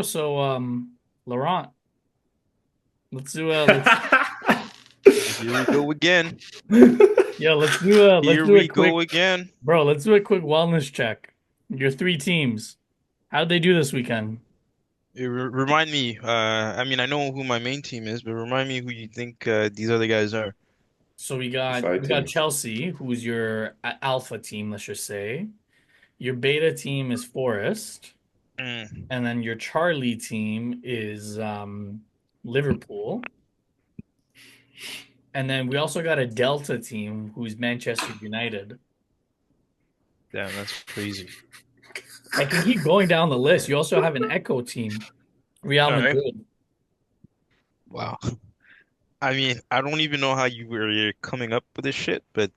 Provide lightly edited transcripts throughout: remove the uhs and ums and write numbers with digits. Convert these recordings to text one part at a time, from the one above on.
Laurent, let's Here we go again. let's Here do a we quick go again. let's do a quick wellness check. Your three teams. How'd they do this weekend? Remind me. I mean, I know who my main team is, but remind me who you think these other guys are. So Side we got team. Chelsea, who's your alpha team, let's just say. Your beta team is Forest, Mm, and then your Charlie team is Liverpool. And then we also got a Delta team who's Manchester United. damn, that's crazy. I can keep going down the list. You also have an Echo team, Real All right. Madrid. Wow. I mean, I don't even know how you were coming up with this shit, but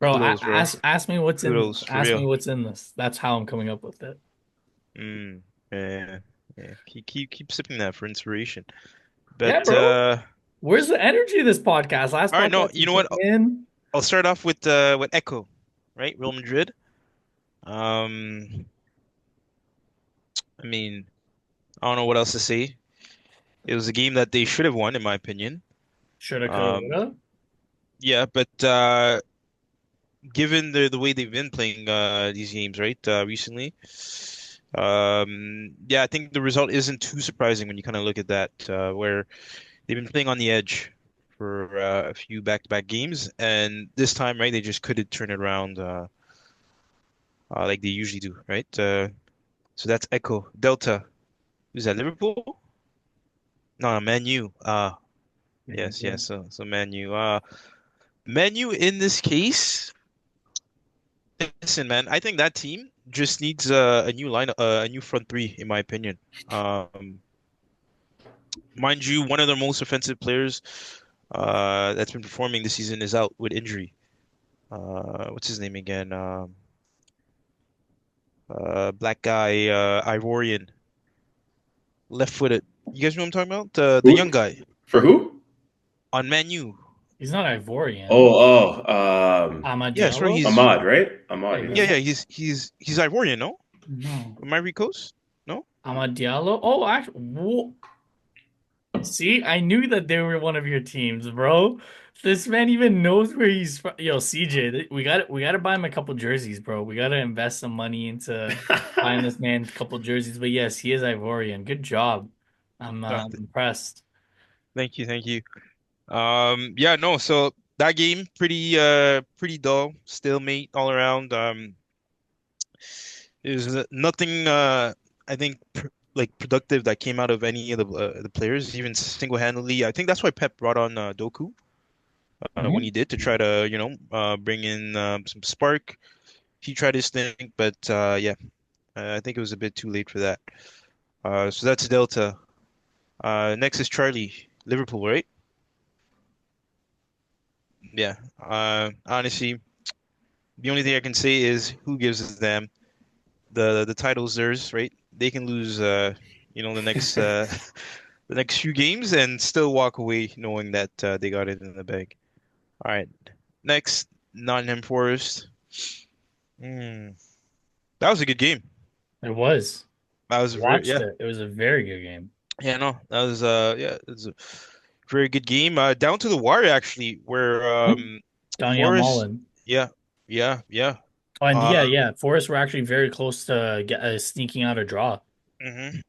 Bro, kudos, bro. ask me what's in this. Kudos for Ask me real. what's in this. That's how I'm coming up with it. Mm, yeah, yeah. Keep sipping that for inspiration. Yeah, But bro. Where's the energy of this podcast? Last all right, no, podcast you you know came what? in. I'll start off with Echo, right? Real Madrid. Um, I mean, I don't know what else to say. It was a game that they should have won, in my opinion. Shoulda, coulda, Um, woulda. yeah, but given the way they've been playing these games, right, recently, yeah, I think the result isn't too surprising when you kind of look at that, where they've been playing on the edge for a few back-to-back games, and this time, right, they just couldn't turn it around like they usually do, right? So that's Echo. Delta. Who's that? Liverpool? No, no, Man U. Yes, yes. So Man U. Man U in this case, listen, man. I think that team just needs a new line, a new front three, in my opinion. Um, Mind you, one of their most offensive players, that's been performing this season is out with injury. What's his name again? Black guy, Ivorian, left-footed. You guys know what I'm talking about? The young Who? guy For who? on Man U. He's not Ivorian. Oh, Yeah, sorry, Amadiallo? he's Ahmad, right? Yeah, Ahmad, yeah. yeah, he's yeah, not. he's Ivorian, no? No. Am I Ricos? No? Amadiallo? Oh, actually, see, I knew that they were one of your teams, bro. This man even knows where he's from. Yo, CJ, we got to buy him a couple jerseys, bro. We got to invest some money into buying this man a couple jerseys. But yes, he is Ivorian. Good job. Uh, I'm th impressed. Thank you, thank you. Yeah, no, so that game pretty dull, stalemate all around. There's nothing I think pr like productive that came out of any of the players, even single-handedly. I think that's why Pep brought on Doku when he Mhm. did to try to bring in some spark. He tried his thing, but yeah, I think it was a bit too late for that. So that's Delta. Next is Charlie, Liverpool, right? Yeah. Honestly, the only thing I can say is who gives a damn? The title's theirs, right? They can lose, the next the next few games and still walk away knowing that they got it in the bag. All right. Next, Nottingham Forest. Hmm. That was a good game. It was. That was very Watched yeah. it. It was a very good game. Yeah, no. That was yeah, it was a very good game. Down to the wire actually, where Mhm. Daniel Forest Mullen. yeah, yeah, yeah. Oh, and Uh yeah. Forest were actually very close to sneaking out a draw. mhm.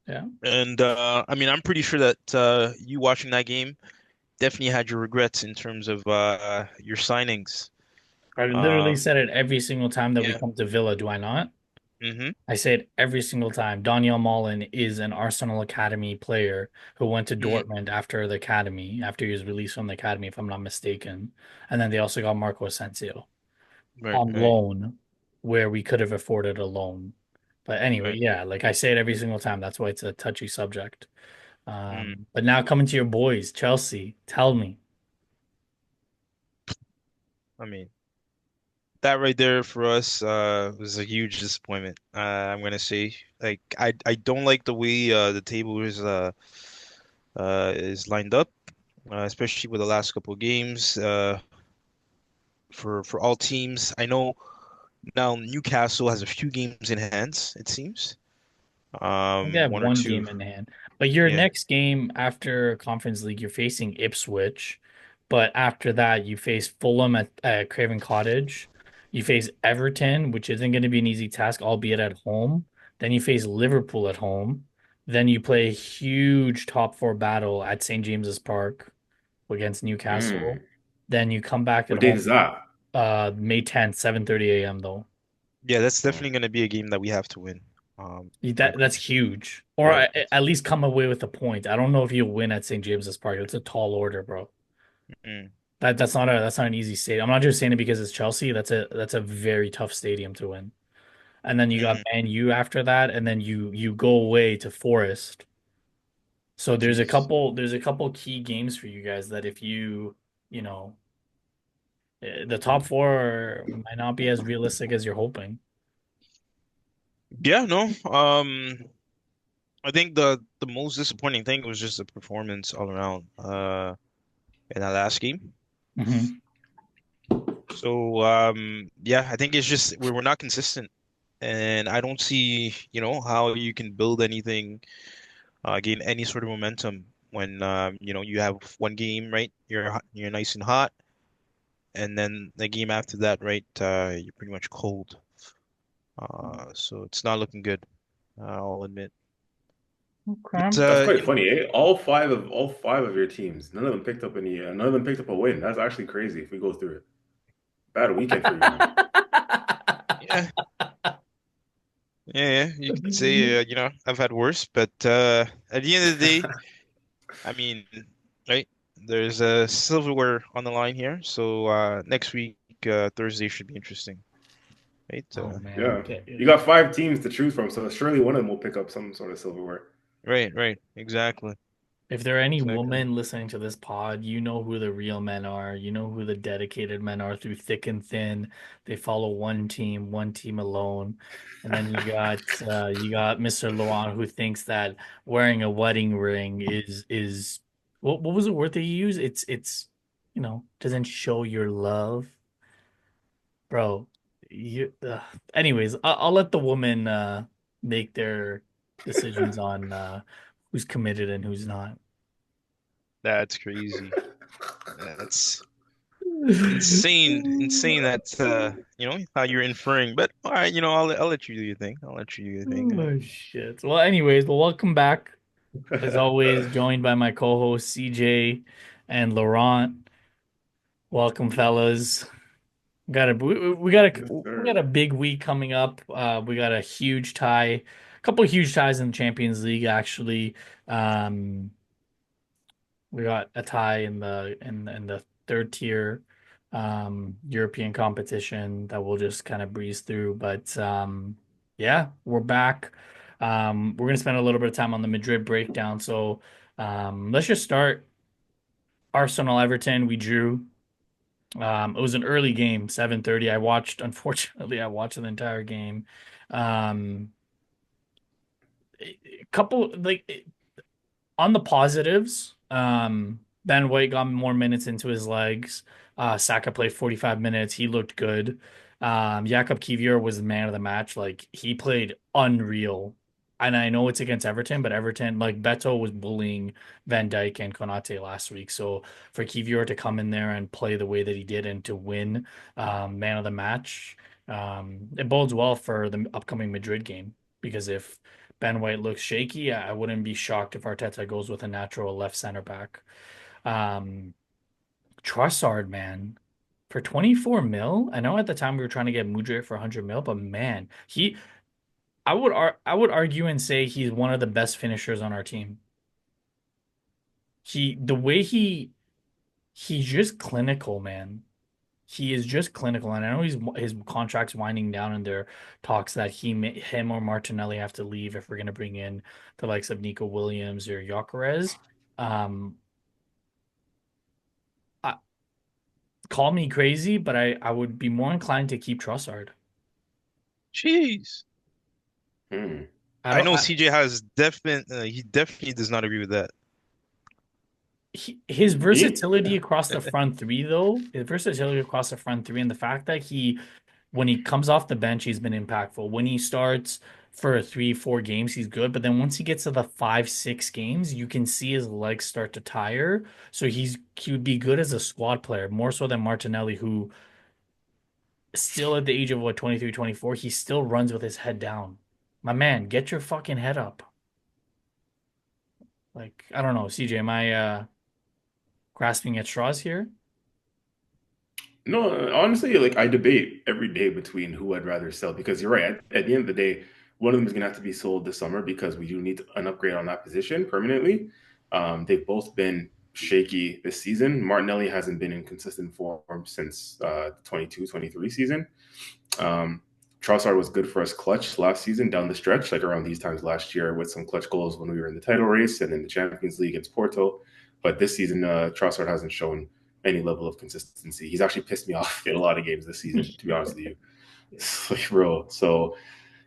Yeah. And I mean, I'm pretty sure that you watching that game definitely had your regrets in terms of your signings. I literally Um, said it every single time that we yeah. come to Villa, do I not? Hmm. I say it every single time. Daniel Mullen is an Arsenal Academy player who went to Hmm. Dortmund after the academy, after he was released from the academy, if I'm not mistaken. And then they also got Marco Asensio Right, on right, loan, where we could have afforded a loan. But anyway, right. yeah, like I say it every single time. That's why it's a touchy subject. Mm. But now coming to your boys, Chelsea, tell me. I mean, that right there for us was a huge disappointment. I'm gonna say, like, I don't like the way the table is lined up, especially with the last couple of games. For all teams, I know now Newcastle has a few games in hands, it seems. I think they have one or one two. game in hand. But your Yeah. next game after Conference League, you're facing Ipswich. But after that, you face Fulham at Craven Cottage. You face Everton, which isn't going to be an easy task, albeit at home. Then you face Liverpool at home. Then you play a huge top four battle at St. James's Park against Newcastle. Mm. Then you come back at What date home is that? May 10th, 7:30 a.m. though. Yeah, that's Oh, definitely going to be a game that we have to win. I That's agree. huge. Or Right. at least come away with a point. I don't know if you'll win at St. James's Park. It's a tall order, bro. Mm, That's not an easy stadium. I'm not just saying it because it's Chelsea. That's a very tough stadium to win. And then you got mm, Man U after that, and then you go away to Forest. So jeez. there's a couple key games for you guys that if you know, the top four might not be as realistic as you're hoping. Yeah, no. I think the most disappointing thing was just the performance all around in that last game. Hmm. So yeah, I think it's just we're not consistent, and I don't see, how you can build anything, gain any sort of momentum when you have one game, right? You're nice and hot, and then the game after that, right? You're pretty much cold. So it's not looking good. I'll admit. But Okay. that's quite funny, eh? All five of your teams, none of them picked up none of them picked up a win. That's actually crazy if we go through it. Bad weekend for you, man. yeah, yeah, you could say, I've had worse, but at the end of the day, I mean, right? There's a silverware on the line here, so next week, Thursday should be interesting, right? Oh man. Yeah. You got five teams to choose from, so surely one of them will pick up some sort of silverware. Right, exactly, If there are any exactly. women listening to this pod, you know who the real men are. You know who the dedicated men are through thick and thin. They follow one team alone. And then you got Mr. Laurent who thinks that wearing a wedding ring is what was the word that you use? It's doesn't show your love, bro. You anyways, I'll let the woman make their decisions on who's committed and who's not. That's crazy. That's insane that how you're inferring. But all right, I'll let you do your thing. I'll let you do your thing. Oh shit. Well, anyways, welcome back. As always, joined by my co-host CJ and Laurent. Welcome, fellas. Yes, We got a sir. big week coming up. We got a huge tie, a couple huge ties in the Champions League actually. Um, we got a tie in the third tier European competition that we'll just kind of breeze through. But yeah, we're back. We're gonna spend a little bit of time on the Madrid breakdown. So let's just start. Arsenal Everton, we drew. It was an early game, 7:30. Unfortunately, I watched the entire game. Um, a couple like on the positives, Ben White got more minutes into his legs. Saka played 45 minutes. He looked good. Jakub Kivior was the man of the match. Like he played unreal. And I know it's against Everton, but Everton, like Beto was bullying Van Dijk and Konate last week. So for Kivior to come in there and play the way that he did and to win man of the match, it bodes well for the upcoming Madrid game. Because if Ben White looks shaky, I wouldn't be shocked if Arteta goes with a natural left center back. Um, Trossard, man, for 24 mil. I know at the time we were trying to get Mudryk for 100 mil, but man, I would argue and say he's one of the best finishers on our team. The way he's just clinical, man. He is just clinical, and I know his contract's winding down, and there are talks that him or Martinelli have to leave if we're going to bring in the likes of Nico Williams or Gyökeres. Um, I, call me crazy, but I would be more inclined to keep Trossard. Jeez. Hmm. I I don't. know CJ has he definitely does not agree with that. His Me? versatility across the front three, though, his versatility across the front three, and the fact that when he comes off the bench, he's been impactful. When he starts, for 3, 4 games, he's good. But then once he gets to the 5, 6 games, you can see his legs start to tire. So he would be good as a squad player, more so than Martinelli, who still at the age of what, 23, 24, he still runs with his head down. My man, get your fucking head up. Like, I don't know, CJ, am I grasping at straws here? No, honestly, like I debate every day between who I'd rather sell because you're right. At the end of the day, one of them is going to have to be sold this summer because we do need an upgrade on that position permanently. They've both been shaky this season. Martinelli hasn't been in consistent form since the 22-23 season. Um, Trossard was good for us clutch last season down the stretch, like around these times last year with some clutch goals when we were in the title race and in the Champions League against Porto. But this season, Trossard hasn't shown any level of consistency. He's actually pissed me off in a lot of games this season, to be honest with you. Like, bro. So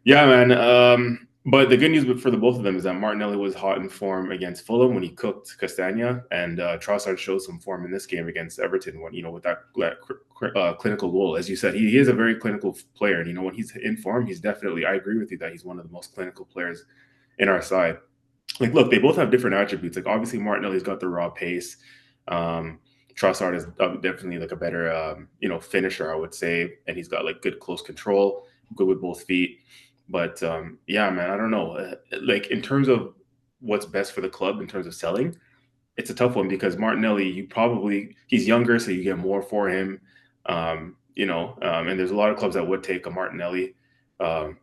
yeah, man. But the good news for the both of them is that Martinelli was hot in form against Fulham when he cooked Castagna, and Trossard showed some form in this game against Everton when with that clinical goal. As you said, he is a very clinical player, and when he's in form, he's definitely. I agree with you that he's one of the most clinical players in our side. Like, look, they both have different attributes. Like, obviously, Martinelli's got the raw pace. Um, Trossard is definitely like a better, finisher, I would say, and he's got like good close control, good with both feet. But yeah, man, I don't know. Like in terms of what's best for the club in terms of selling, it's a tough one because Martinelli, he's younger, so you get more for him. And there's a lot of clubs that would take a Martinelli. Um,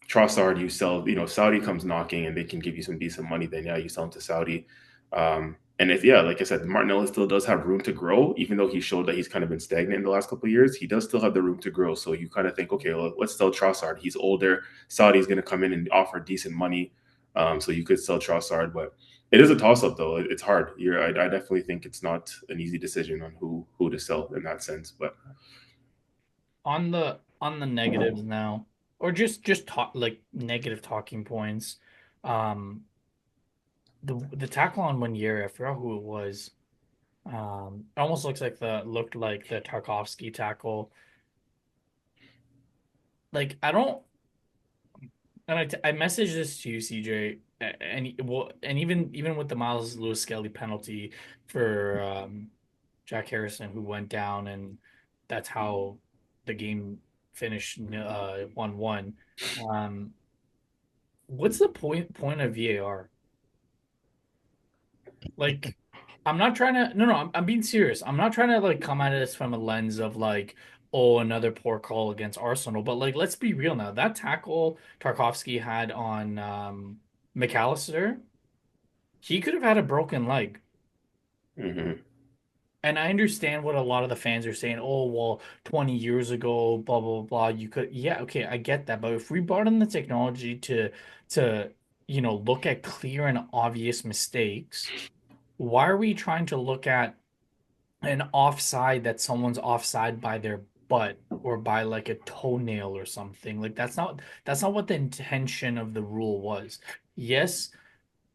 Trossard, you sell, Saudi comes knocking and they can give you some decent money. Then yeah, you sell him to Saudi. And if yeah, like I said, Martinelli still does have room to grow, even though he showed that he's kind of been stagnant in the last couple of years. He does still have the room to grow. So you kind of think, okay, well, let's sell Trossard. He's older. Saudi's going to come in and offer decent money, so you could sell Trossard, but it is a toss up though. It's hard. I definitely think it's not an easy decision on who to sell in that sense. But On the negatives now, or just talk like negative talking points. Um, the tackle on one year, I forgot who it was. It almost looked like the Tarkovsky tackle. Like I don't, and I messaged this to you, CJ, and even with the Miles Lewis Skelly penalty for Jack Harrison, who went down, and that's how the game finished 1-1. Um, what's the point of VAR? Like, I'm not trying to. No, no, I'm being serious. I'm not trying to like come at this from a lens of like, oh, another poor call against Arsenal. But like, let's be real now. That tackle Tarkovsky had on McAllister, he could have had a broken leg. mhm. And I understand what a lot of the fans are saying. Oh, well, 20 years ago, blah blah blah. You could, yeah, okay, I get that. But if we brought in the technology to look at clear and obvious mistakes, why are we trying to look at an offside that someone's offside by their butt or by like a toenail or something? Like that's not what the intention of the rule was. Yes,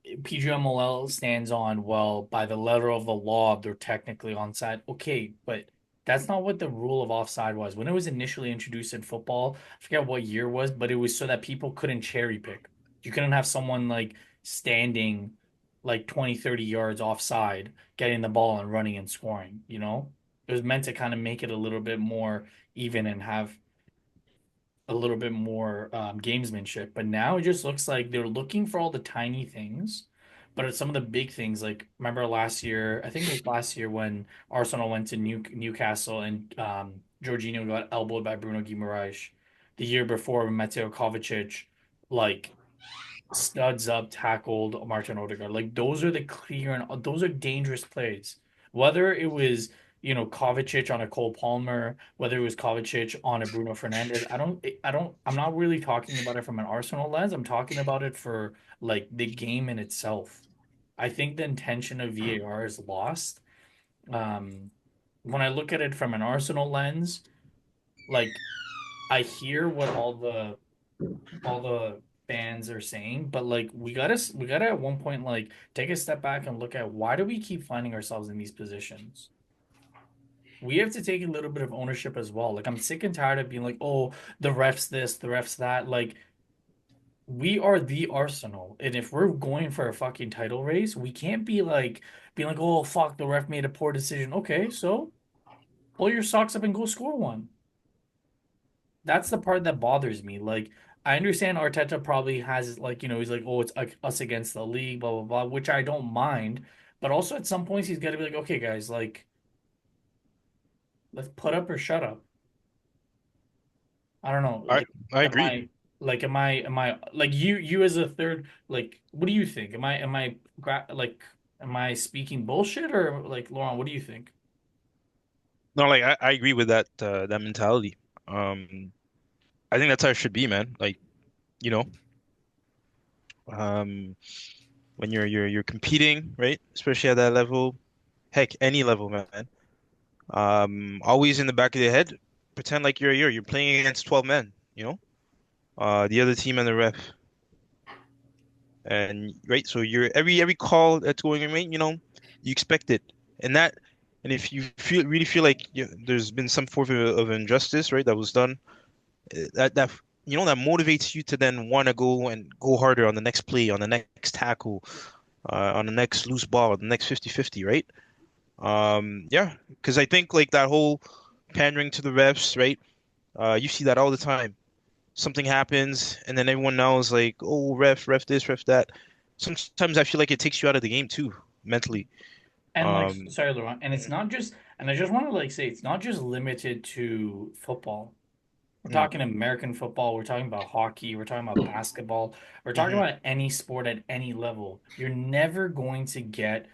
PGMOL stands on, well, by the letter of the law, they're technically onside. Okay, but that's not what the rule of offside was. When it was initially introduced in football, I forget what year it was, but it was so that people couldn't cherry pick. You couldn't have someone like standing like 20, 30 yards offside, getting the ball and running and scoring, you know? It was meant to kind of make it a little bit more even and have a little bit more gamesmanship. But now it just looks like they're looking for all the tiny things, but it's some of the big things. Like remember last year, I think it was last year when Arsenal went to Newcastle and Jorginho got elbowed by Bruno Guimaraes. The year before, when Mateo Kovacic like studs up tackled Martin Odegaard. Like those are the clear and those are dangerous plays. Whether it was Kovacic on a Cole Palmer, whether it was Kovacic on a Bruno Fernandez, I'm not really talking about it from an Arsenal lens. I'm talking about it for like the game in itself. I think the intention of VAR is lost. Um, when I look at it from an Arsenal lens, like I hear what all the fans are saying, but like we gotta at one point like take a step back and look at why do we keep finding ourselves in these positions. We have to take a little bit of ownership as well. Like I'm sick and tired of being like, oh, the refs this, the refs that. Like we are the Arsenal, and if we're going for a fucking title race, we can't be like being like, oh fuck, the ref made a poor decision. Okay, so pull your socks up and go score one. That's the part that bothers me. Like, I understand Arteta probably has like, he's like, oh, it's us against the league, blah blah blah, which I don't mind. But also at some points he's got to be like, okay, guys, like, let's put up or shut up. I don't know. I I Am agree. I am I like you as a third? Like, what do you think? Am I speaking bullshit or like Laurent? What do you think? No, like I agree with that mentality. Um, I think that's how it should be, man. Like, you know, um, when you're competing, right? Especially at that level, heck, any level, man. Always in the back of the head, pretend like you're playing against 12 men, the other team and the ref. And right, so you're every call that's going in, right, you expect it. And if you really feel like there's been some form of injustice, right, that was done, that that motivates you to then want to go and go harder on the next play, on the next tackle, on the next loose ball, the next 50-50, right? Yeah, because I think like that whole pandering to the refs, right? You see that all the time. Something happens, and then everyone knows like, oh, ref this, ref that. Sometimes I feel like it takes you out of the game too, mentally. And like, Um, sorry, Laurent. And it's not just. And I just want to like say it's not just limited to football. We're mm, talking American football. We're talking about hockey. We're talking about basketball. We're talking hmm about any sport at any level. You're never going to get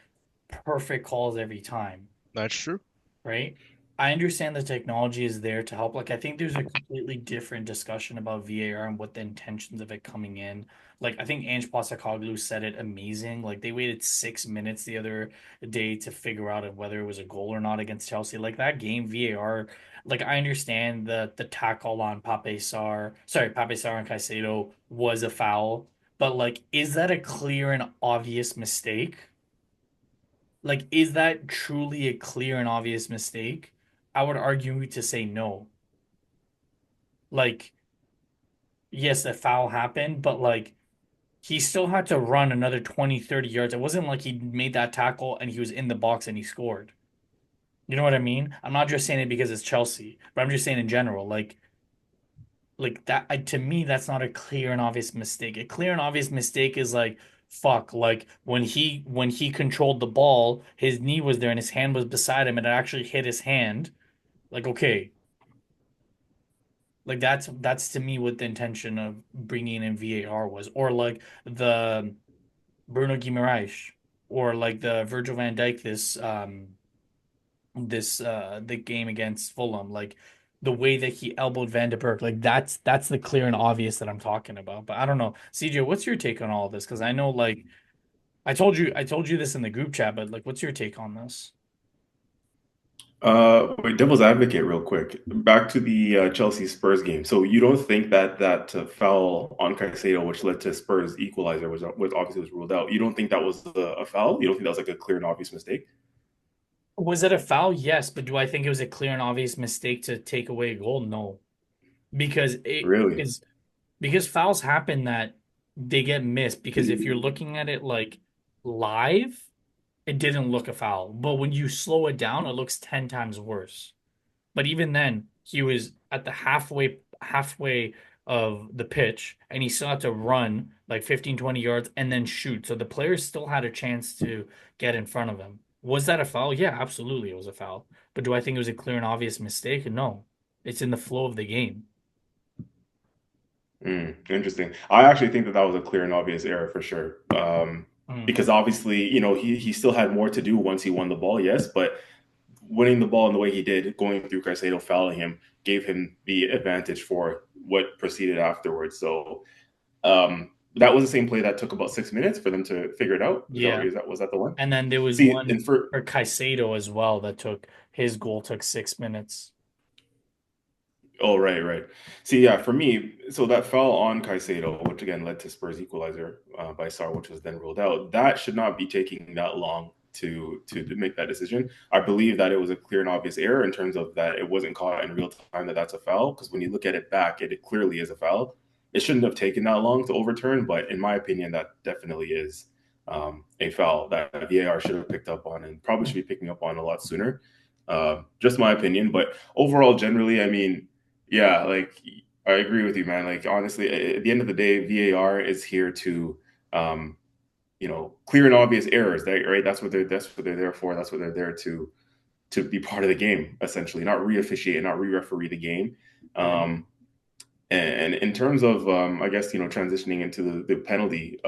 perfect calls every time. that's true. Right? I understand the technology is there to help. Like, I think there's a completely different discussion about VAR and what the intentions of it coming in. Like, I think Ange Postecoglou said it amazing. Like, they waited 6 minutes the other day to figure out if whether it was a goal or not against Chelsea. Like that game, VAR. Like, I understand the tackle on Pape Sarr and Caicedo was a foul, but like, is that a clear and obvious mistake? Like, is that truly a clear and obvious mistake? I would argue to say no. Like, yes, a foul happened, but like he still had to run another 20, 30 yards. It wasn't like he made that tackle and he was in the box and he scored. You know what I mean? I'm not just saying it because it's Chelsea, but I'm just saying in general, like that to me that's not a clear and obvious mistake. A clear and obvious mistake is like fuck, like when he controlled the ball, his knee was there and his hand was beside him and it actually hit his hand. Like, okay, like that's to me what the intention of bringing in VAR was, or like the Bruno Guimaraes, or like the Virgil van Dijk the game against Fulham, like the way that he elbowed Van de Beek, like that's the clear and obvious that I'm talking about. But I don't know, CJ, what's your take on all of this? Because I know, like, I told you this in the group chat, but like, what's your take on this? Wait, devil's advocate, real quick. Back to the Chelsea Spurs game. So you don't think that foul on Caicedo, which led to Spurs equalizer, was obviously was ruled out. You don't think that was a foul? You don't think that was like a clear and obvious mistake? Was it a foul? Yes, but do I think it was a clear and obvious mistake to take away a goal? No, because it Really? is because fouls happen that they get missed. Because if you're looking at it like live, it didn't look a foul, but when you slow it down, it looks 10 times worse. But even then, he was at the halfway of the pitch and he still had to run like 15, 20 yards and then shoot. So the players still had a chance to get in front of him. Was that a foul? Yeah, absolutely it was a foul. But do I think it was a clear and obvious mistake? No. It's in the flow of the game. Interesting. I actually think that that was a clear and obvious error for sure. Mm. Because obviously, he still had more to do once he won the ball, yes, but winning the ball in the way he did, going through Caicedo, fouling him, gave him the advantage for what proceeded afterwards. So that was the same play that took about 6 minutes for them to figure it out. Yeah. Was that the one? And then there was See, one and for for Caicedo as well that took his goal took 6 minutes. Oh, right, right. See, yeah, for me, so that fell on Caicedo, which again led to Spurs equalizer by Sarr, which was then ruled out. That should not be taking that long to make that decision. I believe that it was a clear and obvious error in terms of that it wasn't caught in real time that that's a foul. Because when you look at it back, it clearly is a foul. it shouldn't have taken that long to overturn, but in my opinion, that definitely is a foul that VAR should have picked up on and probably should be picking up on a lot sooner. Just my opinion, but overall, generally, I mean, yeah, like I agree with you, man. Like honestly, at the end of the day, VAR is here to, um, clear and obvious errors. Right? That's what they're there for. That's what they're there to be part of the game, essentially, not re-officiate, not re-referee the game. Right. And in terms of, I guess, transitioning into the penalty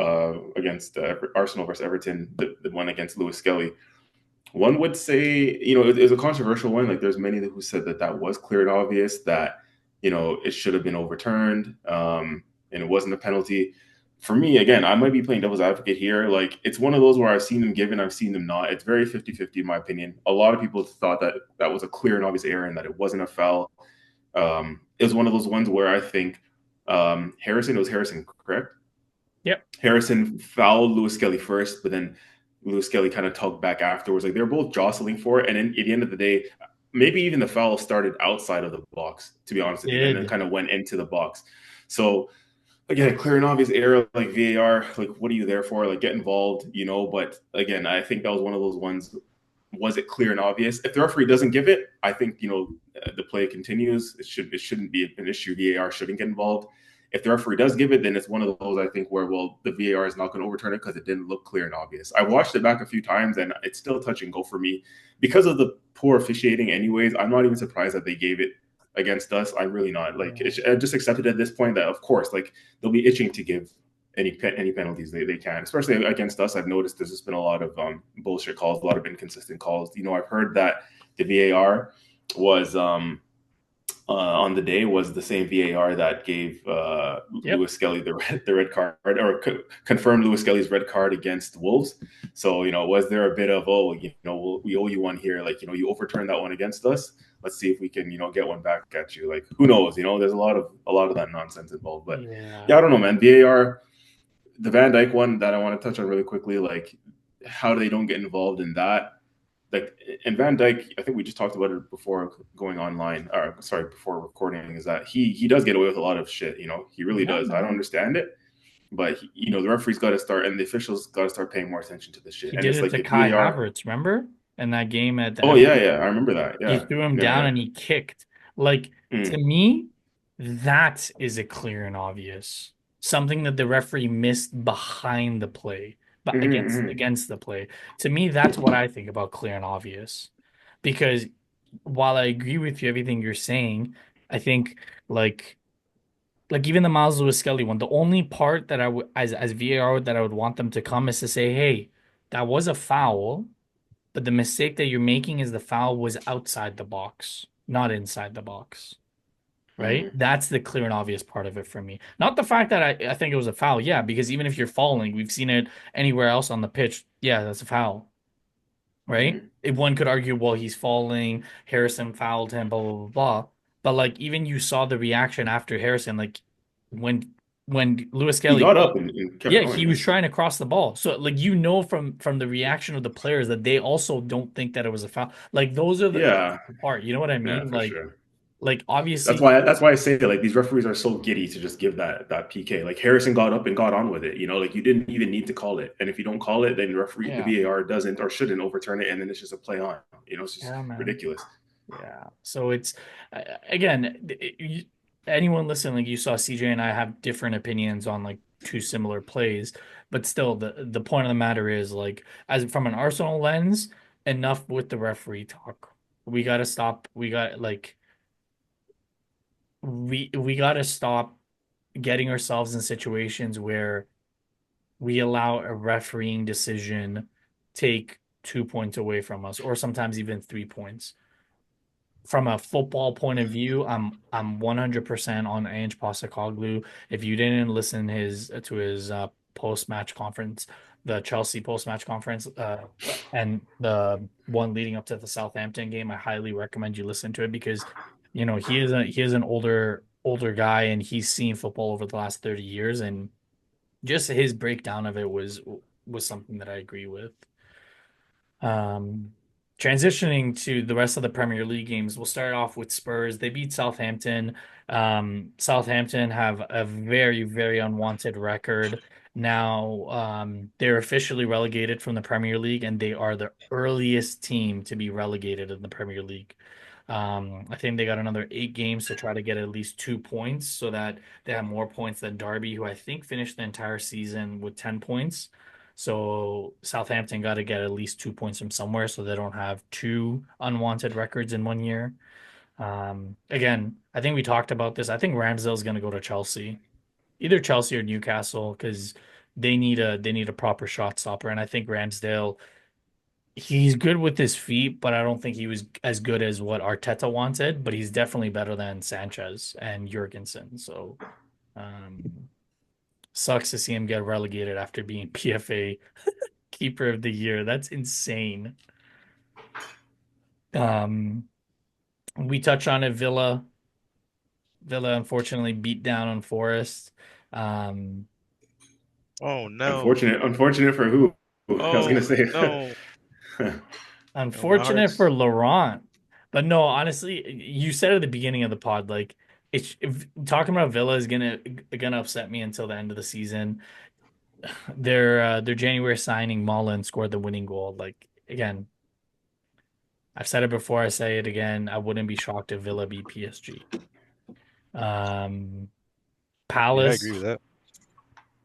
against Arsenal versus Everton, the one against Lewis Skelly, one would say, it was a controversial one. Like, there's many who said that that was clear and obvious, that, it should have been overturned, and it wasn't a penalty. For me, again, I might be playing devil's advocate here. Like, it's one of those where I've seen them given, I've seen them not. It's very 50-50 in my opinion. A lot of people thought that that was a clear and obvious error and that it wasn't a foul. It was one of those ones where I think it was Harrison, correct? Yep. Harrison fouled Lewis Skelly first, but then Lewis Skelly kind of tugged back afterwards. Like, they were both jostling for it. And then at the end of the day, maybe even the foul started outside of the box, to be honest with you, and then Did. kind of went into the box. So again, clear and obvious error, like VAR, like what are you there for? Like, get involved, But again, I think that was one of those ones. Was it clear and obvious? If the referee doesn't give it, I think the play continues. It shouldn't be an issue. VAR shouldn't get involved. If the referee does give it, then it's one of those, I think, where, well, the VAR is not going to overturn it because it didn't look clear and obvious. I watched it back a few times and it's still touch and go for me because of the poor officiating. Anyways, I'm not even surprised that they gave it against us. I'm really not. Like, I just accepted at this point that, of course, like, they'll be itching to give any penalties they can, especially against us. I've noticed there's just been a lot of bullshit calls, a lot of inconsistent calls. I've heard that the VAR was on the day was the same VAR that gave Yep. Lewis Skelly the red card, or confirmed Lewis Skelly's red card against Wolves. So was there a bit of, we owe you one here, like, you overturned that one against us. Let's see if we can get one back at you. Like, who knows? There's a lot of that nonsense involved. But Yeah. yeah, I don't know, man. VAR, the Van Dyke one that I want to touch on really quickly, like how they don't get involved in that. Like, and Van Dyke, I think we just talked about it before going online, or sorry, before recording, is that he does get away with a lot of shit. He really Yeah, does. I don't man. understand it, but the referees got to start, and the officials got to start paying more attention to this shit. He And did it's it like to the Kai VAR. Havertz, remember? In that game at the Oh Everton. yeah, yeah, I remember that. He Yeah, threw him yeah, down yeah. and he kicked. Like, to Mm. me, that is a clear and obvious. Something that the referee missed behind the play, but Mm-hmm, mm-hmm. against the play. To me, that's what I think about clear and obvious. Because while I agree with you, everything you're saying, I think like even the Miles Lewis Skelly one, the only part that I would as VAR that I would want them to come is to say, hey, that was a foul. But the mistake that you're making is the foul was outside the box, not inside the box, right? Mm-hmm. That's the clear and obvious part of it for me. Not the fact that I think it was a foul, yeah, because even if you're falling, we've seen it anywhere else on the pitch. Yeah, that's a foul, right? Mm-hmm. If one could argue, well, he's falling, Harrison fouled him, blah blah blah blah. But like even you saw the reaction after Harrison, like when Lewis He Kelly, got up and kept yeah, going, he was right? trying to cross the ball. So like from the reaction of the players that they also don't think that it was a foul. Like those are that's Yeah, the part. You know what I yeah, mean? for sure. Like That's obviously, why that's why I say that, like, these referees are so giddy to just give that PK. Like, Harrison got up and got on with it. Like, you didn't even need to call it. And if you don't call it, then the yeah, VAR doesn't or shouldn't overturn it, and then it's just a play on. It's just yeah, man. ridiculous. Yeah. So it's again, anyone listening, like you saw CJ and I have different opinions on like two similar plays, but still the point of the matter is like as from an Arsenal lens, enough with the referee talk. We got to stop. We got to stop getting ourselves in situations where we allow a refereeing decision take 2 points away from us, or sometimes even 3 points. From a football point of view, I'm 100% on Ange Postecoglou. If you didn't listen his post match conference, the Chelsea post match conference, and the one leading up to the Southampton game, I highly recommend you listen to it because he is an older guy and he's seen football over the last 30 years and just his breakdown of it was something that I agree with. Um, Transitioning to the rest of the Premier League games, we'll start off with Spurs. They beat Southampton. Southampton have a very, very unwanted record. Now, they're officially relegated from the Premier League, and they are the earliest team to be relegated in the Premier League. I think they got another 8 games to try to get at least 2 points so that they have more points than Derby, who I think finished the entire season with 10 points. So Southampton got to get at least 2 points from somewhere so they don't have two unwanted records in one year. Again, I think we talked about this. I think Ramsdale's going to go to Chelsea, either Chelsea or Newcastle, because they need a proper shot stopper. And I think Ramsdale, he's good with his feet, but I don't think he was as good as what Arteta wanted. But he's definitely better than Sanchez and Jurgensen. So um, sucks to see him get relegated after being PFA Keeper of the Year. That's insane. Um, we touch on it. Villa unfortunately beat down on Forest. Um, Oh no. Unfortunate for who? I was gonna Oh say. no. Oh, my unfortunate for heart's. Laurent. But no, honestly, you said at the beginning of the pod, like it's if, talking about Villa is gonna upset me until the end of the season. Their January signing, Mullen scored the winning goal. Like again, I've said it before, I say it again. I wouldn't be shocked if Villa beat PSG. Um, Yeah, I agree with Palace. that.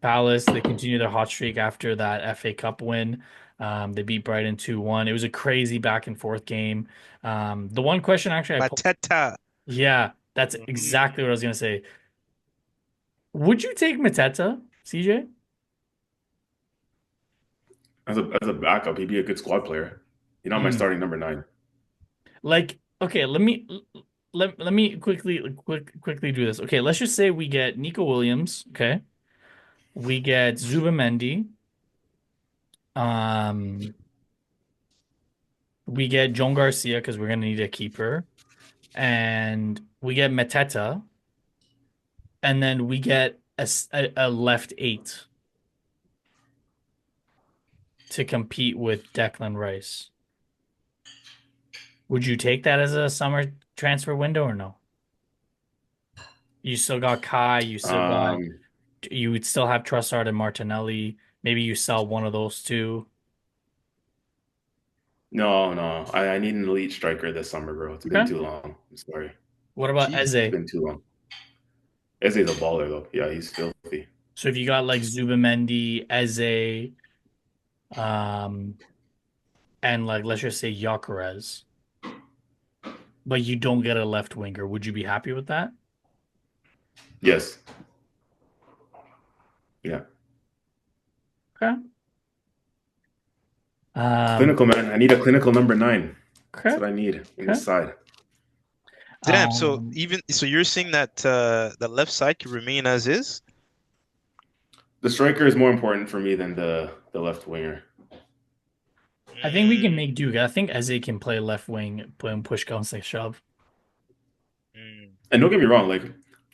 Palace, they continue their hot streak after that FA Cup win. They beat Brighton 2-1. It was a crazy back and forth game. The one question actually Mateta. yeah, that's exactly what I was gonna say. Would you take Mateta, CJ? As a backup, he'd be a good squad player. You're not my Mm. starting number nine. Like, okay, let me quickly do this. Okay, let's just say we get Nico Williams, okay? We get Zubamendi, um, we get John Garcia because we're gonna need a keeper. And we get Mateta, and then we get a left eight to compete with Declan Rice. Would you take that as a summer transfer window or no? You still got Kai, Um, you would still have Trossard and Martinelli. Maybe you sell one of those two. no, no. I need an elite striker this summer, bro. It's been Okay. too long. I'm sorry. What about It's Eze? been too long. Eze's a baller though. Yeah, he's filthy. So if you got like Zubamendi, Eze, um, and like let's just say Gyökeres, but you don't get a left winger, would you be happy with that? Yes. Yeah. Okay. Um, Clinical man. I need a clinical number nine. That's okay. what I need in Okay. this side. Damn, so Um, even so you're saying that that left side can remain as is? The striker is more important for me than the left winger. I think we can Mm, make do. I think Eze can play left wing when push comes to shove. mm, And don't get me wrong, like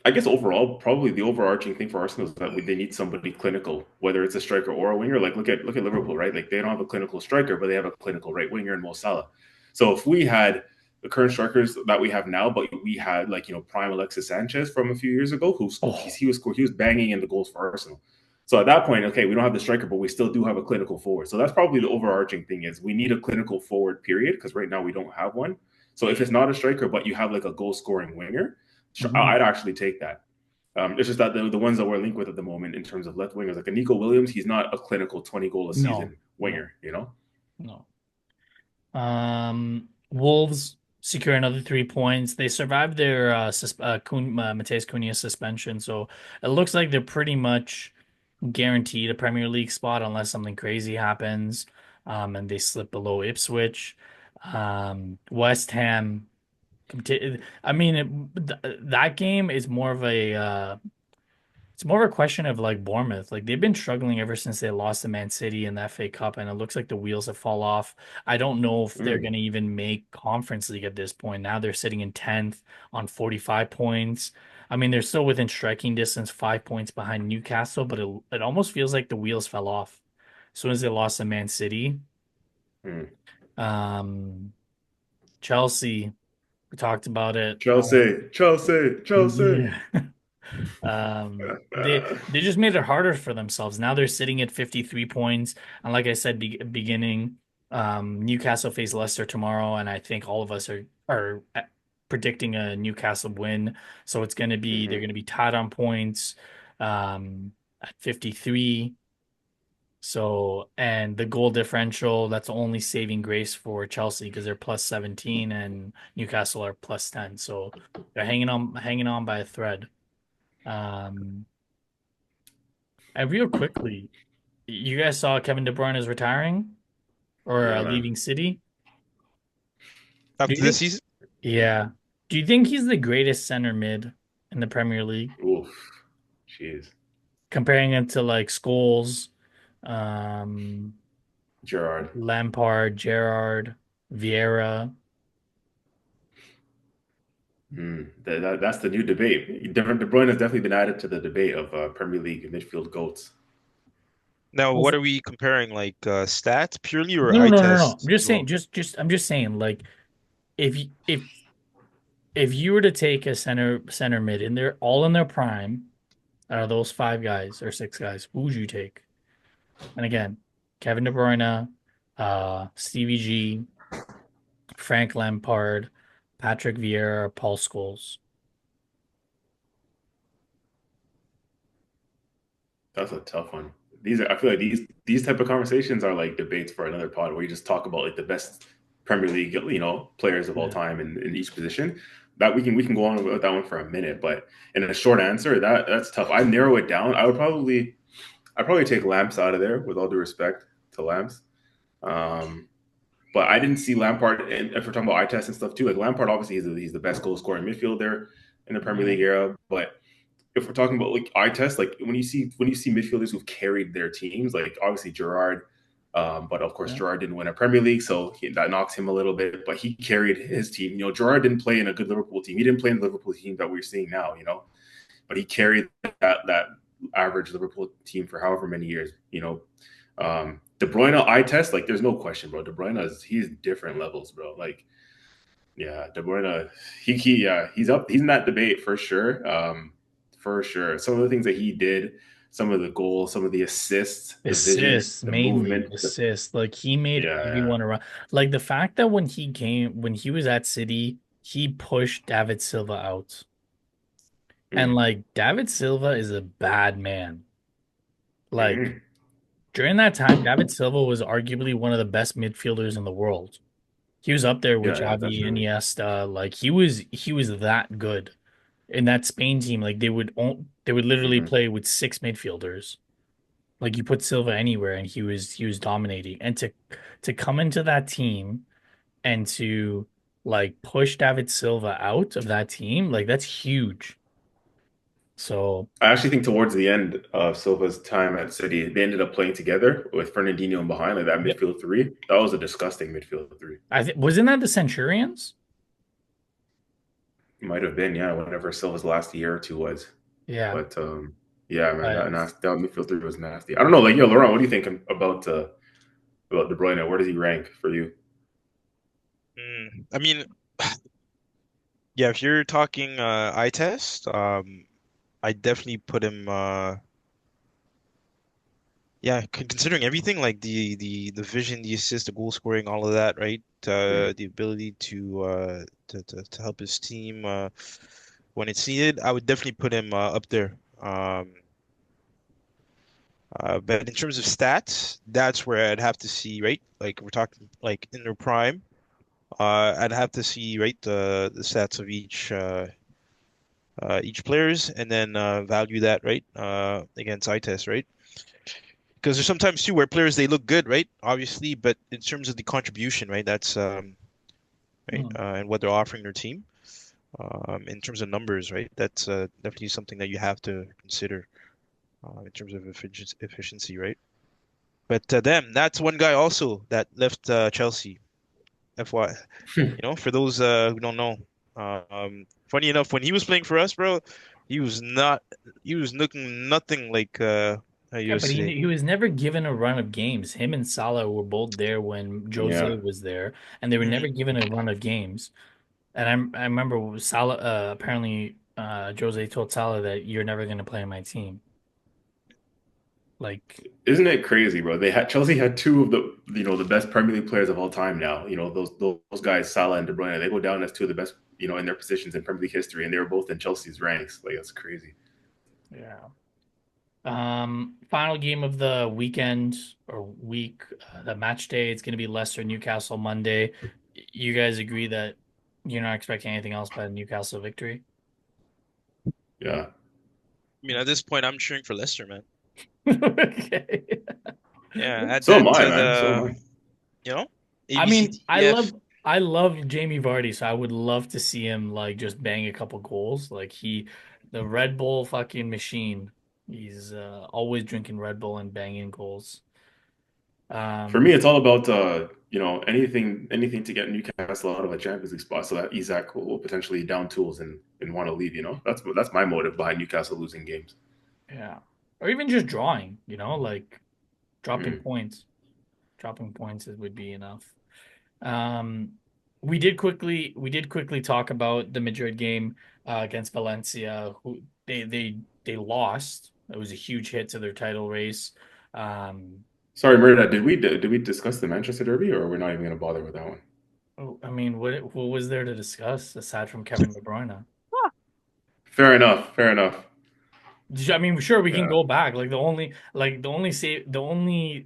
I guess overall, probably the overarching thing for Arsenal is that they need somebody clinical, whether it's a striker or a winger. Like look at Liverpool, right? Like they don't have a clinical striker, but they have a clinical right winger in Mo Salah. So if we had the current strikers that we have now, but we had like prime Alexis Sanchez from a few years ago, Oh, he was banging in the goals for Arsenal. So at that point, okay, we don't have the striker, but we still do have a clinical forward. So that's probably the overarching thing is we need a clinical forward, period, because right now we don't have one. So if it's mm. not a striker, but you have like a goal scoring winger, mhm. I'd actually take that. It's just that the ones that we're linked with at the moment in terms of left wingers, like a Nico Williams, he's not a clinical 20 goal a No, season no, winger, you know? no. Wolves secure another 3 points. They survived their Mateus Cunha suspension, so it looks like they're pretty much guaranteed a Premier League spot unless something crazy happens, and they slip below Ipswich. West Ham. I mean, that game is more of a it's more of a question of like Bournemouth. Like they've been struggling ever since they lost to Man City in the FA Cup, and it looks like the wheels have fall off. I don't know if they're Mm, going to even make Conference League at this point. Now they're sitting in 10th on 45 points. I mean, they're still within striking distance, 5 points behind Newcastle, but it almost feels like the wheels fell off as soon as they lost to Man City. mm. Um, Chelsea. We talked about it. Chelsea, Chelsea, Chelsea. Yeah. They just made it harder for themselves. Now they're sitting at 53 points, and like I said, beginning, Newcastle face Leicester tomorrow, and I think all of us are predicting a Newcastle win. So it's going to be they're Mhm. going to be tied on points, at 53. So, and the goal differential, that's the only saving grace for Chelsea because they're plus 17 and Newcastle are plus 10. So they're hanging on by a thread. Um, and real quickly, you guys saw Kevin De Bruyne is retiring or Yeah, man. leaving City. Do After you this think? season, Yeah. Do you think he's the greatest center mid in the Premier League? Oof. Jeez. Comparing him to like Scholes, um, Gerard. Lampard, Gerrard, Vieira. That's the new debate. De Bruyne has definitely been added to the debate of Premier League midfield goats. now what are we comparing? Like stats purely or No, no, eye no, no, no. I'm test just as saying, well? I'm just saying, like, if you were to take a center mid and they're all in their prime, out of those five guys or six guys, who would you take? And again, Kevin De Bruyne, Stevie G, Frank Lampard, Patrick Vieira, Paul Scholes. That's a tough one. I feel like these type of conversations are like debates for another pod where you just talk about like the best Premier League, players of all Yeah. time in each position. That we can go on with that one for a minute, but in a short answer, that's tough. I narrow it down. I'd probably take Lamps out of there with all due respect to Lamps. Um, but I didn't see Lampard, and if we're talking about eye test and stuff too, like Lampard obviously he's the best goal scoring midfielder in the Premier Yeah. League era, but if we're talking about like eye test, like when you see midfielders who've carried their teams, like obviously Gerard, but of course Yeah. Gerard didn't win a Premier League, so that knocks him a little bit. But he carried his team. Gerard didn't play in a good Liverpool team. He didn't play in the Liverpool team that we're seeing now. But he carried that average Liverpool team for however many years. De Bruyne eye test, like there's no question, bro. De Bruyne he's different levels, bro. Like yeah, De Bruyne, yeah, he's up. He's in that debate for sure. For sure. Some of the things that he did, some of the goals, some of the assists, the vision, Assists, the mainly movement. assists. Like he made Yeah, everyone around. Like the fact that when he was at City, he pushed David Silva out. yeah. And Mm, like David Silva is a bad man. Like mm, during that time, David Silva was arguably one of the best midfielders in the world. He was up there with yeah, yeah, Xavi, definitely. Iniesta. Like he was that good in that Spain team. Like they would literally Hmm. play with six midfielders. Like you put Silva anywhere and he was dominating. And to come into that team and to like push David Silva out of that team, like that's huge. So I actually think towards the end of Silva's time at City, they ended up playing together with Fernandinho in behind, like that yep. midfield three. That was a disgusting midfield three. I think wasn't that the Centurions? Might have been, yeah, whatever Silva's last year or two was. Yeah. But yeah, man, But that midfield three was nasty. I don't know, like, Laurent, what do you think about De Bruyne? Where does he rank for you? I mean, yeah, if you're talking eye test, I definitely put him yeah, considering everything like the vision, the assist, the goal scoring, all of that, right? Mm. The ability to help his team when it's needed, I would definitely put him up there. But in terms of stats, that's where I'd have to see, right? Like we're talking like in their prime. I'd have to see, right, the stats of each players and then value that, right, against eye test, right? Because there's sometimes too where players they look good, right? Obviously, but in terms of the contribution, right, that's right, mm, and what they're offering their team, in terms of numbers, right, that's definitely something that you have to consider in terms of efficiency, right? But them, that's one guy also that left Chelsea. FY, for those who don't know. Funny enough, when he was playing for us, bro, he was not, he was looking nothing like how he yeah, was but today. he was never given a run of games. Him and Salah were both there when Jose Yeah. was there, and they were never Mm. given a run of games. And I remember Salah apparently Jose told Salah that you're never going to play on my team. Like, Isn't it crazy, bro? They had Chelsea had two of the the best Premier League players of all time now. Those guys, Salah and De Bruyne, they go down as two of the best in their positions in Premier League history, and they were both in Chelsea's ranks. Like that's crazy. yeah. Final game of the weekend or week, the match day. It's going to be Leicester Newcastle Monday. You guys agree that you're not expecting anything else but a Newcastle victory? Yeah. I mean, at this point, I'm cheering for Leicester, man. Okay. Yeah, add So am that I, to man. So am the, I. you know, I mean, ABCDEF. I love Jamie Vardy, so I would love to see him like just bang a couple goals. Like the Red Bull fucking machine. He's always drinking Red Bull and banging goals. For me, Um, it's all about anything to get Newcastle out of a Champions League spot, so that Isak will potentially down tools and want to leave. That's my motive behind Newcastle losing games. yeah. Or even just drawing, like dropping Mm. points. Dropping points would be enough. Um, we did quickly talk about the Madrid game against Valencia, who they lost. It was a huge hit to their title race. Um, Sorry, Mehrdad, did we discuss the Manchester Derby, or we're not even going to bother with that one? I mean, what was there to discuss aside from Kevin De Bruyne? Fair enough. Fair enough. I mean, sure, we can Yeah. go back. The only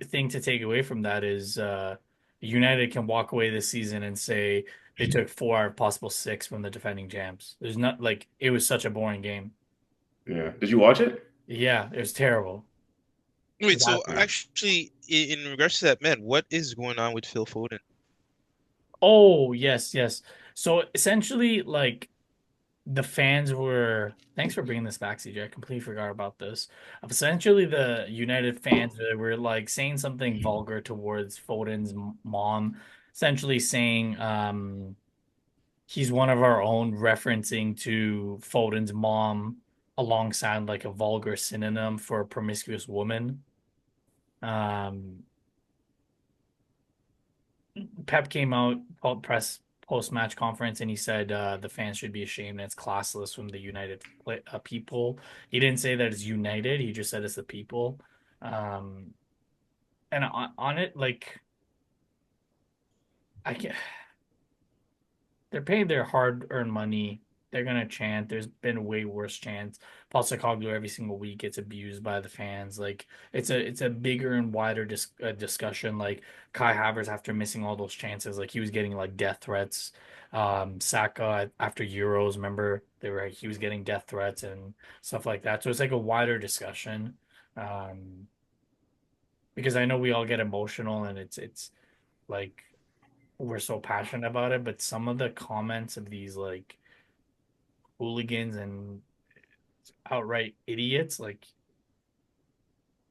thing to take away from that is United can walk away this season and say they took four out of possible six from the defending champs. There's not like it was such a boring game. Yeah. Did you watch it? Yeah, it was terrible. It Wait, was so Yeah. actually, in regards to that, man, what is going on with Phil Foden? Oh, yes, yes. So essentially, like the fans were. Thanks for bringing this back, CJ. I completely forgot about this. Essentially, the United fans were like saying something vulgar towards Foden's mom, essentially saying he's one of our own, referencing to Foden's mom alongside like a vulgar synonym for a promiscuous woman. Um, Pep came out called press post match conference and he said the fans should be ashamed and it's classless from the United people. He didn't say that it's United. He just said it's the people. Um, and on it, like I can they're paying their hard-earned money. They're gonna chant. There's been way worse chants. Postecoglou every single week gets abused by the fans. Like it's a bigger and wider discussion. Like Kai Havertz after missing all those chances, like he was getting like death threats. Saka after Euros, remember he was getting death threats and stuff like that. So it's like a wider discussion. Um, because I know we all get emotional and it's like we're so passionate about it, but some of the comments of these like hooligans and outright idiots, like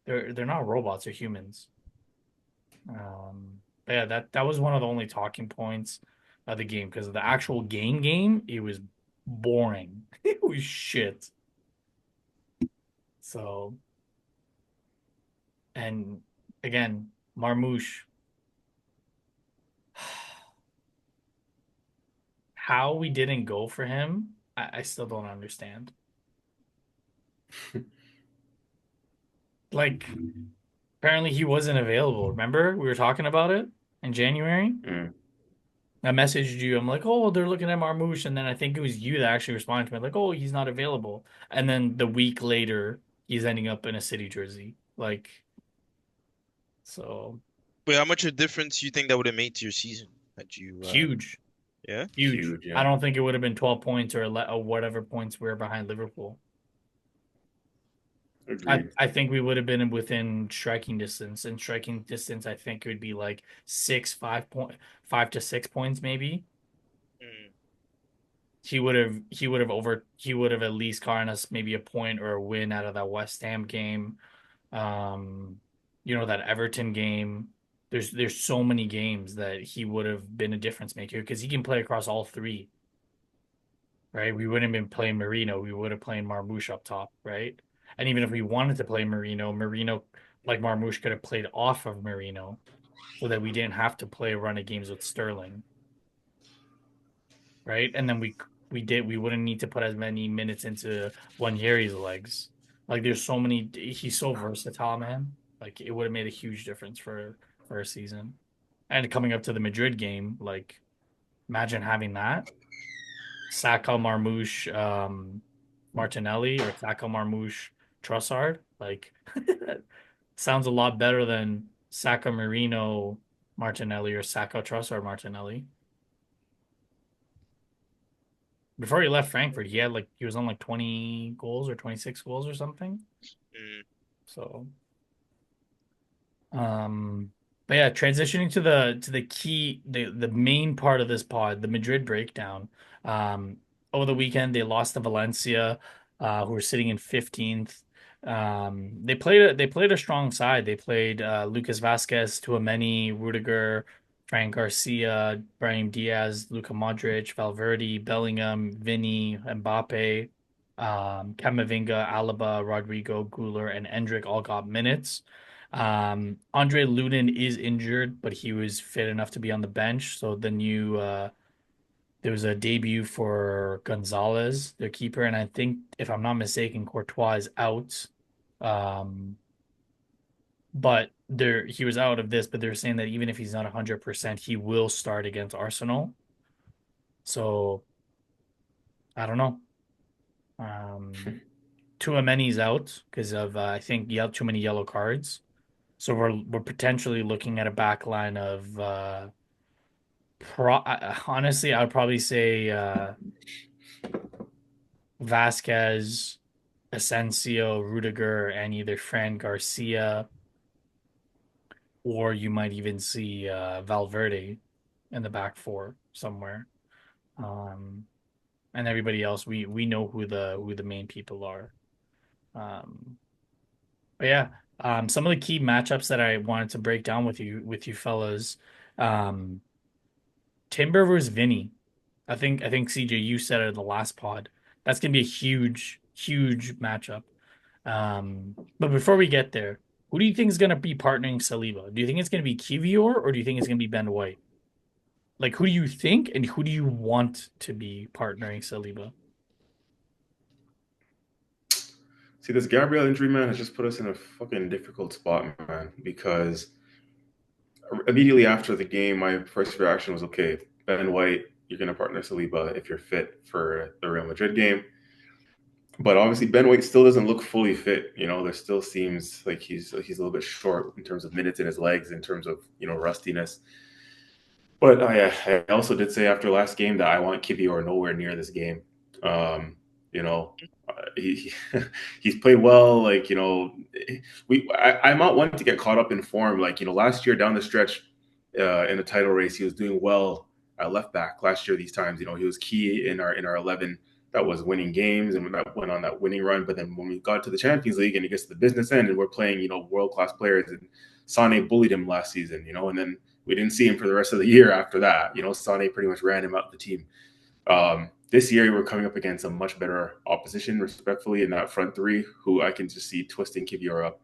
they're not robots, they're humans. But yeah, that was one of the only talking points of the game because of the actual game, it was boring. It was shit. So, and again, Marmouche, how we didn't go for him, I still don't understand. Like, apparently he wasn't available. Remember? We were talking about it in January. Mm. I messaged you. I'm like, oh, they're looking at Marmouche. And then I think it was you that actually responded to me, like, oh, he's not available. And then the week later, he's ending up in a City jersey. Like, so Wait, how much of a difference you think that would have made to your season? Had you, huge, yeah? huge. Huge. I Yeah. don't think it would have been 12 points or whatever points we were behind Liverpool. Agreed. I think we would have been within striking distance. And striking distance, I think it would be like 5 to 6 points, maybe. Mm. He would have at least gotten us maybe a point or a win out of that West Ham game. Um, that Everton game. There's so many games that he would have been a difference maker because he can play across all three, right? We wouldn't have been playing Marino, we would have played Marmoush up top, right? And even if we wanted to play Marino like Marmoush could have played off of Marino so that we didn't have to play a run of games with Sterling, right? And then we wouldn't need to put as many minutes into Yeri's legs. Like there's so many. He's so versatile, man. Like it would have made a huge difference for a season. And coming up to the Madrid game, like imagine having that Saka, Marmoush, Martinelli, or Saka, Marmoush, Trossard. Like sounds a lot better than Saka, Marino, Martinelli, or Saka, Trossard, Martinelli. Before he left Frankfurt, he was on like 20 goals or 26 goals or something. Mm. So um but yeah, transitioning to the key the main part of this pod, the Madrid breakdown. Um Over the weekend they lost to Valencia, who were sitting in 15th. They played a strong side. They played Lucas Vasquez, Tchouaméni, Rudiger, Frank Garcia, Brahim Diaz, Luka Modric, Valverde, Bellingham, Vinny, Mbappe, Camavinga, Alaba, Rodrigo, Guler, and Endrick all got minutes. Andre Lunin is injured, but he was fit enough to be on the bench. So there was a debut for Gonzalez, their keeper, and I think if I'm not mistaken, Courtois is out. Um, but he was out of this, but they're saying that even if he's not 100%, he will start against Arsenal. So I don't know. Tchouaméni's out because of I think too many yellow cards. So we're potentially looking at a back line of honestly, I would probably say Vasquez, Asensio, Rudiger, and either Fran Garcia, or you might even see Valverde in the back four somewhere. Um, and everybody else, we know who the main people are. Um, but yeah, some of the key matchups that I wanted to break down with you fellas. Um, Timber versus Vinny. I think CJ, you said it in the last pod. That's gonna be a huge, huge matchup. But before we get there, who do you think is gonna be partnering Saliba? Do you think it's gonna be Kivior or do you think it's gonna be Ben White? Like, who do you think and who do you want to be partnering Saliba? See, this Gabriel injury, man, has just put us in a fucking difficult spot, man. Because immediately after the game, my first reaction was, okay, Ben White, you're going to partner Saliba if you're fit for the Real Madrid game. But obviously, Ben White still doesn't look fully fit. There still seems like he's a little bit short in terms of minutes in his legs, in terms of rustiness. But I also did say after last game that I want Kivior nowhere near this game. Um, you know, he he's played well. Like I'm not one to get caught up in form. Like last year down the stretch in the title race, he was doing well at left back. Last year, these times, he was key in our 11 that was winning games and that went on that winning run. But then when we got to the Champions League and he gets to the business end and we're playing world class players, and Sane bullied him last season, and then we didn't see him for the rest of the year after that. Sane pretty much ran him out of the team. This year, we're coming up against a much better opposition, respectfully, in that front three, who I can just see twisting Kivior up.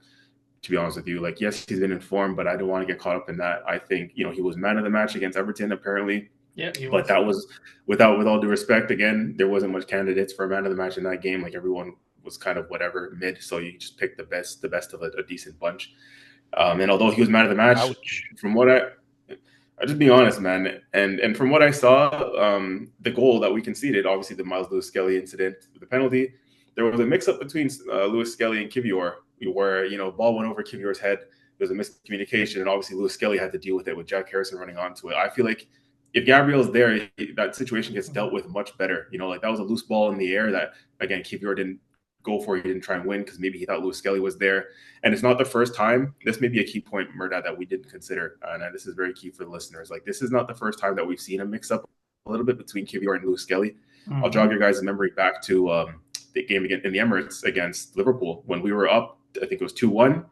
To be honest with you, like, yes, he's been informed, but I don't want to get caught up in that. I think he was man of the match against Everton, apparently. Yeah, he But was. that was with all due respect. Again, there wasn't much candidates for a man of the match in that game. Like everyone was kind of whatever mid, so you just picked the best of a decent bunch. And although he was man of the match, Ouch. from what I just being honest, man, and from what I saw, the goal that we conceded, obviously the Miles Lewis Skelly incident, the penalty, there was a mix-up between Lewis Skelly and Kivior, where ball went over Kivior's head. There was a miscommunication, and obviously Lewis Skelly had to deal with it with Jack Harrison running onto it. I feel like if Gabriel's there, that situation gets dealt with much better. Like that was a loose ball in the air that again Kivior didn't go for. He didn't try and win because maybe he thought Lewis Skelly was there. And it's not the first time. This may be a key point, Mehrdad, that we didn't consider. And this is very key for the listeners. Like, this is not the first time that we've seen a mix-up a little bit between Kivior and Lewis Skelly. Mm-hmm. I'll jog your guys' memory back to the game in the Emirates against Liverpool when we were up, I think it was 2-1.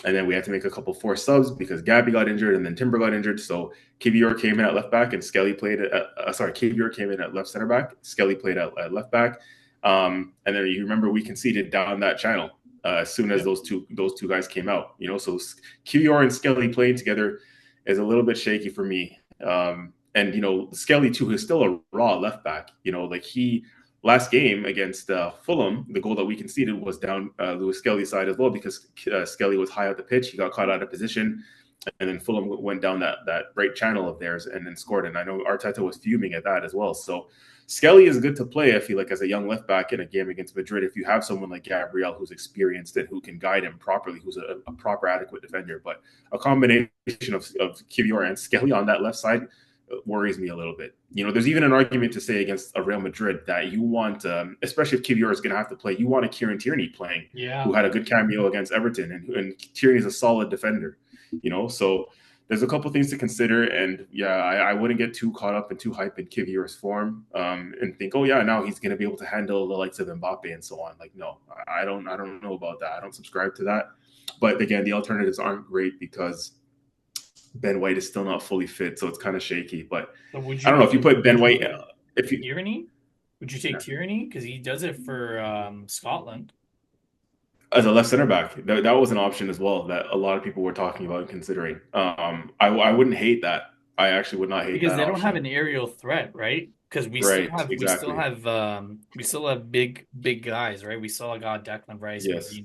And then we had to make a couple forced subs because Gabby got injured and then Timber got injured. So Kivior came in at left back and Skelly played Kivior came in at left center back. Skelly played at left back. And then you remember we conceded down that channel as soon as those two guys came out. So Kivior and Skelly playing together is a little bit shaky for me. And Skelly too is still a raw left back. Like he last game against Fulham, the goal that we conceded was down Lewis Skelly's side as well because Skelly was high up the pitch. He got caught out of position, and then Fulham went down that right channel of theirs and then scored. And I know Arteta was fuming at that as well. So Skelly is good to play, I feel like, as a young left back in a game against Madrid. If you have someone like Gabriel who's experienced and who can guide him properly, who's a proper adequate defender. But a combination of Kivior and Skelly on that left side worries me a little bit. There's even an argument to say against a Real Madrid that you want, especially if Kivior is going to have to play, you want a Kieran Tierney playing, who had a good cameo against Everton, and Tierney is a solid defender. So there's a couple things to consider, and I wouldn't get too caught up and too hyped in Kivior's form, and think, oh yeah, now he's going to be able to handle the likes of Mbappe and so on. Like, no, I don't know about that. I don't subscribe to that. But again, the alternatives aren't great because Ben White is still not fully fit, so it's kind of shaky. But I don't know if you put Ben White, if you Tierney, would you take Tierney because he does it for Scotland as a left center back? That was an option as well that a lot of people were talking about and considering. I wouldn't hate that. I actually would not hate because that they don't option. have an aerial threat, right? Because we still have big guys, right? We still got Declan Rice, Yes. we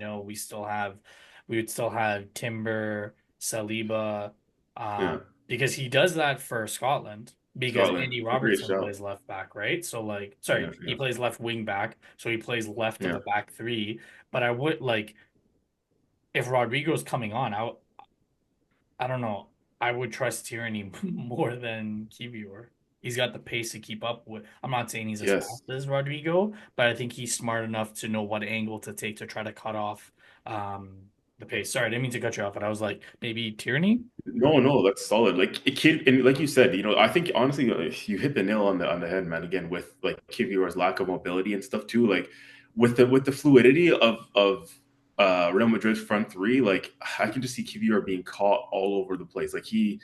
would still have Timber, Saliba, Yeah. because he does that for Scotland because Andy Great Robertson shout. plays left back, right? So like, Yeah. he plays left wing back, so he plays left of Yeah. the back three. But I would like if Rodrigo's coming on, I don't know. I would trust Tierney more than Kivior. He's got the pace to keep up with. I'm not saying he's as Yes. fast as Rodrigo, but I think he's smart enough to know what angle to take to try to cut off the pace. Sorry, I didn't mean to cut you off, but I was like, maybe Tierney? No, that's solid. Like a kid, and like you said, I think honestly, you hit the nail on the head, man. Again, with like Kivior's lack of mobility and stuff too, like with the fluidity of Real Madrid's front three, like I can just see Kivior being caught all over the place. Like he's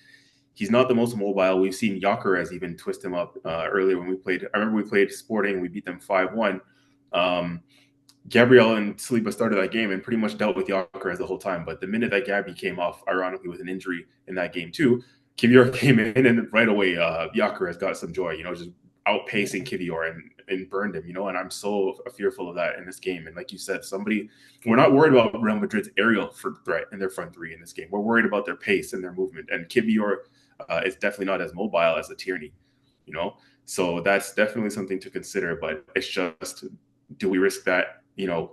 not the most mobile. We've seen Gyökeres even twist him up earlier when we played. I remember we played Sporting, we beat them 5-1. Gabriel and Saliba started that game and pretty much dealt with Gyökeres the whole time. But the minute that Gabby came off, ironically with an injury in that game too, Kivior came in and right away Gyökeres got some joy, just outpacing Kivior and burned him, and I'm so fearful of that in this game. And like you said, we're not worried about Real Madrid's aerial threat in their front three in this game. We're worried about their pace and their movement. And Kivior is definitely not as mobile as a Tierney, so that's definitely something to consider. But it's just, do we risk that?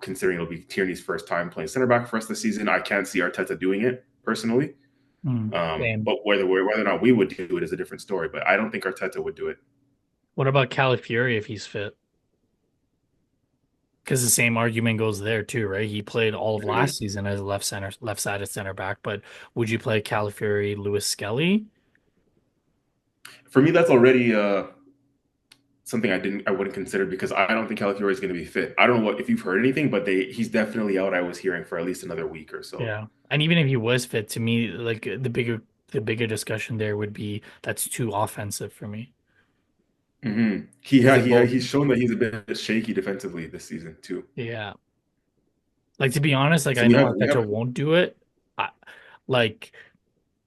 Considering it'll be Tierney's first time playing center back for us this season, I can't see Arteta doing it personally. But whether or not we would do it is a different story. But I don't think Arteta would do it. What about Calafiori if he's fit? Because the same argument goes there too, right? He played all of last season as a left-sided center back. But would you play Calafiori, Lewis Skelly? For me, that's already something I wouldn't consider because I don't think Calafiori is going to be fit. I don't know if you've heard anything, but he's definitely out. I was hearing for at least another week or so. Yeah, and even if he was fit, to me, like the bigger discussion there would be that's too offensive for me. Mm-hmm. He's shown that he's a bit shaky defensively this season too. Yeah, like to be honest, like So I know Arteta won't do it. Like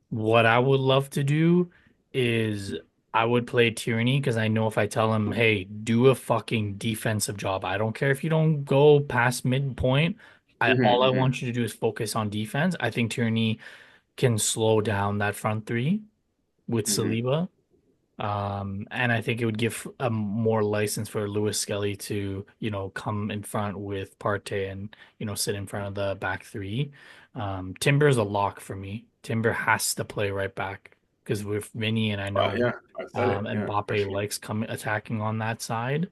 what I would love to do is I would play Tierney because I know if I tell him, hey, do a fucking defensive job. I don't care if you don't go past midpoint. All I want you to do is focus on defense. I think Tierney can slow down that front three with Saliba. And I think it would give a more license for Lewis Skelly to, come in front with Partey and, sit in front of the back three. Timber is a lock for me. Timber has to play right back because with Vinny and I know and Mbappe likes attacking on that side.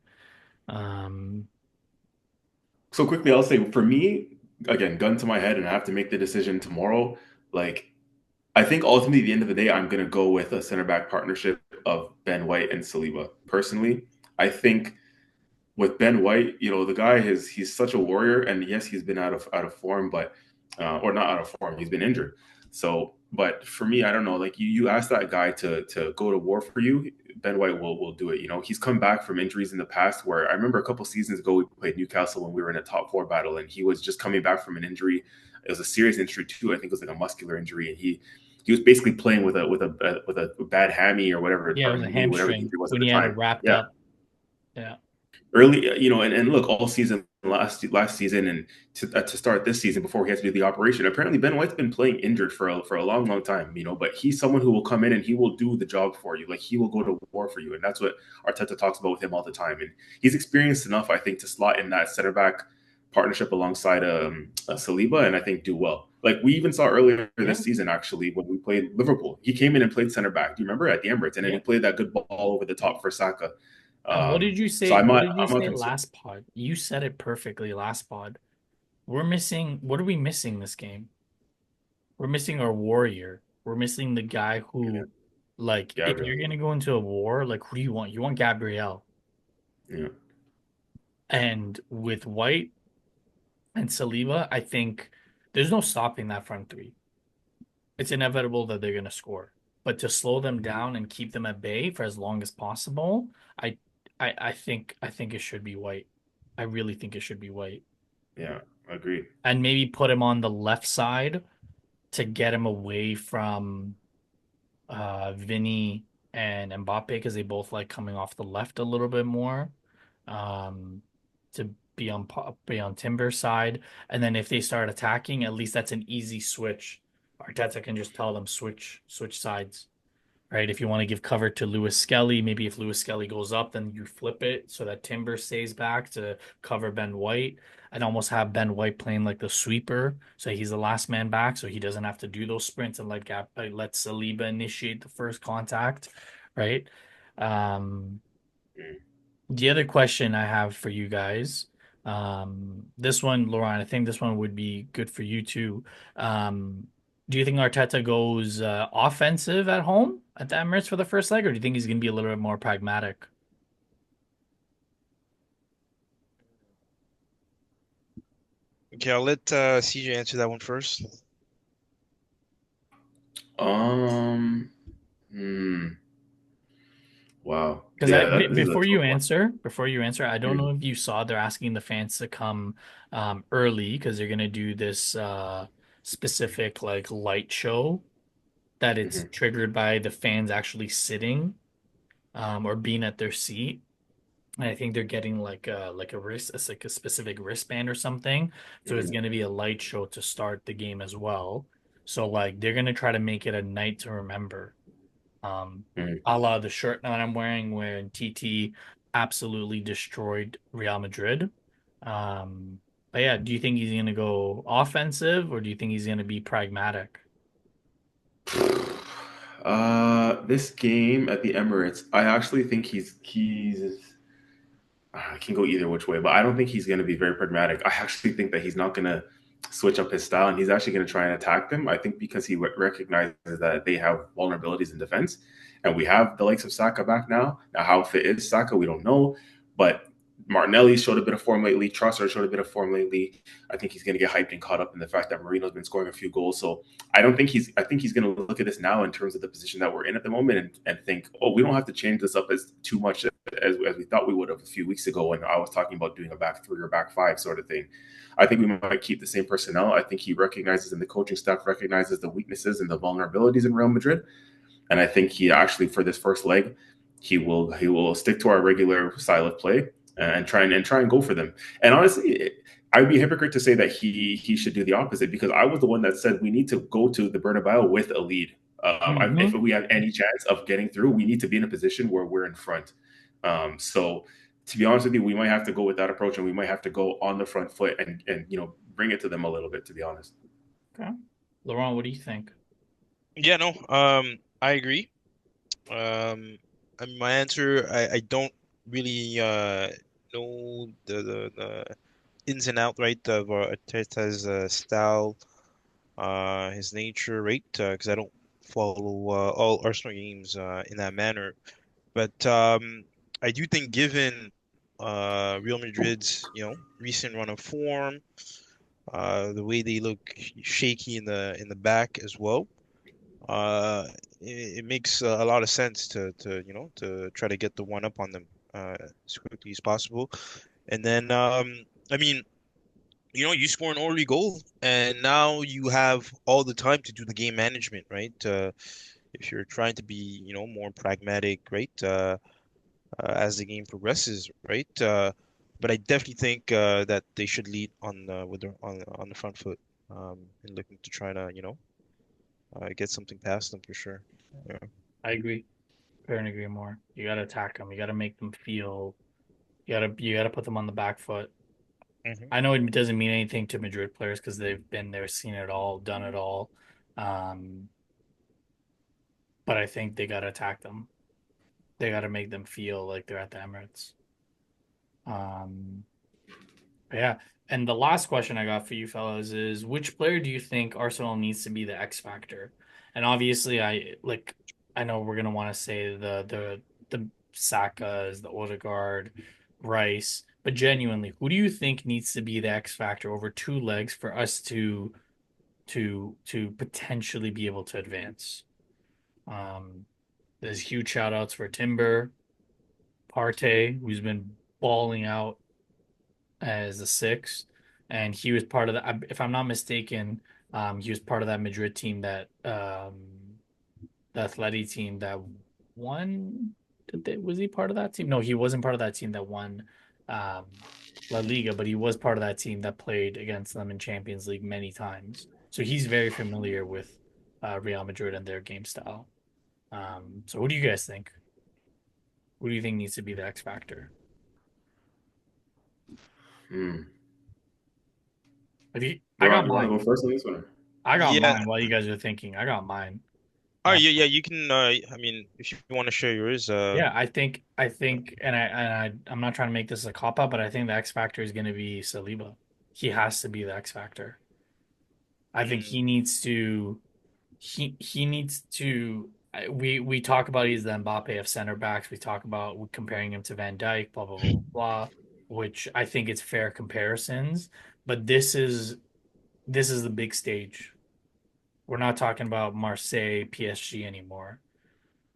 So quickly, I'll say for me, again, gun to my head, and I have to make the decision tomorrow. Like, I think ultimately, at the end of the day, I'm going to go with a center back partnership of Ben White and Saliba. Personally, I think with Ben White, the guy he's such a warrior, and yes, he's been out of form, but or not out of form, he's been injured. So, but for me, I don't know. Like you ask that guy to go to war for you, Ben White will do it. He's come back from injuries in the past. Where I remember a couple seasons ago, we played Newcastle when we were in a top four battle, and he was just coming back from an injury. It was a serious injury too. I think it was like a muscular injury, and he was basically playing with a bad hammy or whatever, Yeah, it was pardon a me, whatever the hamstring injury was at when the he had it time. wrapped Yeah, up. Yeah. early, and look, all season last season and to start this season before he had to do the operation. Apparently, Ben White's been playing injured for a long time, but he's someone who will come in and he will do the job for you. Like he will go to war for you, and that's what Arteta talks about with him all the time. And he's experienced enough, I think, to slot in that center back partnership alongside Saliba, and I think do well. Like we even saw earlier Yeah. this season, actually, when we played Liverpool, he came in and played center back. Do you remember at the Emirates? And then he Yeah. played that good ball over the top for Saka. And what Um, did you so say? I'm What not did you I'm not say concerned. last pod? You said it perfectly last pod. We're missing, what are we missing this game? We're missing our warrior. We're missing the guy Yeah, who, like, if Gabriel. you're gonna go into a war, like, who do you want? You want Gabriel. Yeah. And with White and Saliba, I think there's no stopping that front three. It's inevitable that they're gonna score. But to slow them down and keep them at bay for as long as possible, I I think it should be White. I really think it should be White. Yeah, agreed. And maybe put him on the left side to get him away from Vinny and Mbappe because they both like coming off the left a little bit more. Um, to be on Timber's side, and then if they start attacking, at least that's an easy switch. Arteta can just tell them switch sides, right? If you want to give cover to Lewis Skelly, maybe if Lewis Skelly goes up, then you flip it so that Timber stays back to cover Ben White and almost have Ben White playing like the sweeper. So he's the last man back, so he doesn't have to do those sprints and let Saliba initiate the first contact, right? Um, Mm. the other question I have for you guys, this one, Laurent, I think this one would be good for you too. Um, do you think Arteta goes offensive at home at the Emirates for the first leg, or do you think he's going to be a little bit more pragmatic? Okay, I'll let CJ answer that one first. Um. Hmm. Wow. Because Yeah. This is a tough one. before you answer, I don't know Mm, if you saw they're asking the fans to come early because they're going to do this specific like light show that it's mhm, triggered by the fans actually sitting or being at their seat. And I think they're getting like a wrist, it's like a specific wristband or something. So it's mhm, going to be a light show to start the game as well. So like they're going to try to make it a night to remember. mhm. A la the shirt that I'm wearing when TT absolutely destroyed Real Madrid. But yeah, do you think he's going to go offensive or do you think he's going to be pragmatic? This game at the Emirates, I actually think he's I can go either which way, but I don't think he's going to be very pragmatic. I actually think that he's not going to switch up his style, and he's actually going to try and attack them. I think because he recognizes that they have vulnerabilities in defense, and we have the likes of Saka back now. Now, how fit is Saka, we don't know, but Martinelli showed a bit of form lately. Trossard showed a bit of form lately. I think he's going to get hyped and caught up in the fact that Marino's been scoring a few goals. So I don't think he's. I think he's going to look at this now in terms of the position that we're in at the moment and think, oh, we don't have to change this up as too much as we thought we would have a few weeks ago when I was talking about doing a back three or back five sort of thing. I think we might keep the same personnel. I think he recognizes and the coaching staff recognizes the weaknesses and the vulnerabilities in Real Madrid. And I think he actually for this first leg, he will stick to our regular style of play and try and go for them. And honestly, I'd be a hypocrite to say that he should do the opposite because I was the one that said we need to go to the Bernabeu with a lead. If Mm-hmm. we have any chance of getting through, we need to be in a position where we're in front. So to be honest with you, we might have to go with that approach, and we might have to go on the front foot and bring it to them a little bit. To be honest. Okay. Laurent, what do you think? Yeah, no, I agree. Um, I mean, my answer, I don't really know the ins and out, right, of Arteta's style, his nature, right, because I don't follow all Arsenal games in that manner. But I do think given Real Madrid's, recent run of form, the way they look shaky in the back as well, it makes a lot of sense to try to get the one up on them as quickly as possible. And then I mean, you score an early goal, and now you have all the time to do the game management, right? If you're trying to be, more pragmatic, right? As the game progresses, right? But I definitely think that they should lead on the front foot, and looking to try to, get something past them for sure. Yeah. I agree. Couldn't agree more. You gotta attack them. You gotta make them feel. You gotta put them on the back foot. Hmm. I know it doesn't mean anything to Madrid players because they've been there, seen it all, done it all. Um, but I think they gotta attack them. They gotta make them feel like they're at the Emirates. Um, yeah. And the last question I got for you fellas is which player do you think Arsenal needs to be the X factor? And obviously I know we're gonna want to say the Sakas, the Odegaard, Rice, but genuinely, who do you think needs to be the X factor over two legs for us to potentially be able to advance? Um, there's huge shout outs for Timber, Partey, who's been balling out as a six, and he was part of the. If I'm not mistaken, he was part of that Madrid team the Atleti team that won. Was he part of that team? No, he wasn't part of that team that won um, La Liga, but he was part of that team that played against them in Champions League many times. So he's very familiar with Real Madrid and their game style. So what do you guys think? Who do you think needs to be the X factor? Hmm. If you, I got Laurent, you want to mine. go first on this one? I got Yeah. mine while you guys are thinking. I got mine. Oh, Uh, yeah, yeah. You can. I mean, if you want to share yours, yeah, I think, I'm not trying to make this a cop out, but I think the X factor is going to be Saliba. He has to be the X factor. I think mm, he needs to. He needs to. We talk about he's the Mbappe of center backs. We talk about comparing him to Van Dijk, blah blah blah blah, blah, which I think it's fair comparisons. But this is the big stage. We're not talking about Marseille, PSG anymore.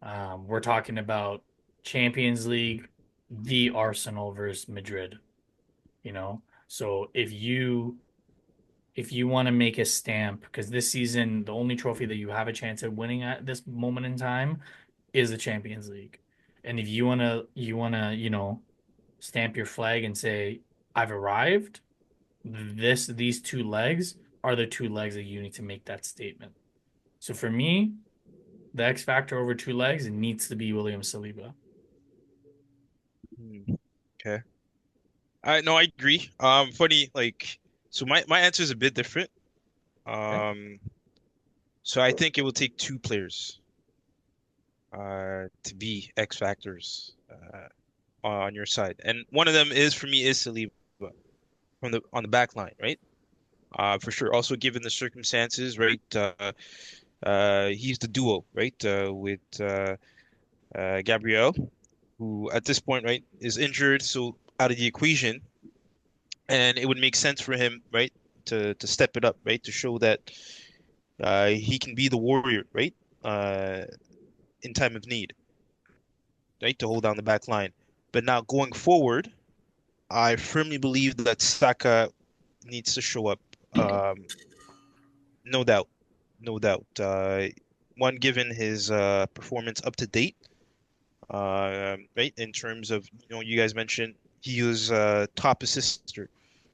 We're talking about Champions League, the Arsenal versus Madrid, you know? So if you want to make a stamp, because this season the only trophy that you have a chance at winning at this moment in time is the Champions League. And if you wanna, stamp your flag and say, I've arrived, these two legs are the two legs that you need to make that statement. So for me, the X factor over two legs needs to be William Saliba. okay. I No, I agree. Funny, like, so my answer is a bit different. Okay. Um, so I think it will take two players to be X factors on your side, and one of them is for me is Saliba from the on the back line, right? For sure. Also, given the circumstances, right? He's the duo, right? With Gabriel, who at this point, right, is injured, so out of the equation, and it would make sense for him, right, to step it up, right, to show that he can be the warrior, right, uh, in time of need, right, to hold down the back line. But now going forward, I firmly believe that Saka needs to show up. Um, no doubt, no doubt. One, given his performance up to date, right, in terms of, you guys mentioned he was top assister,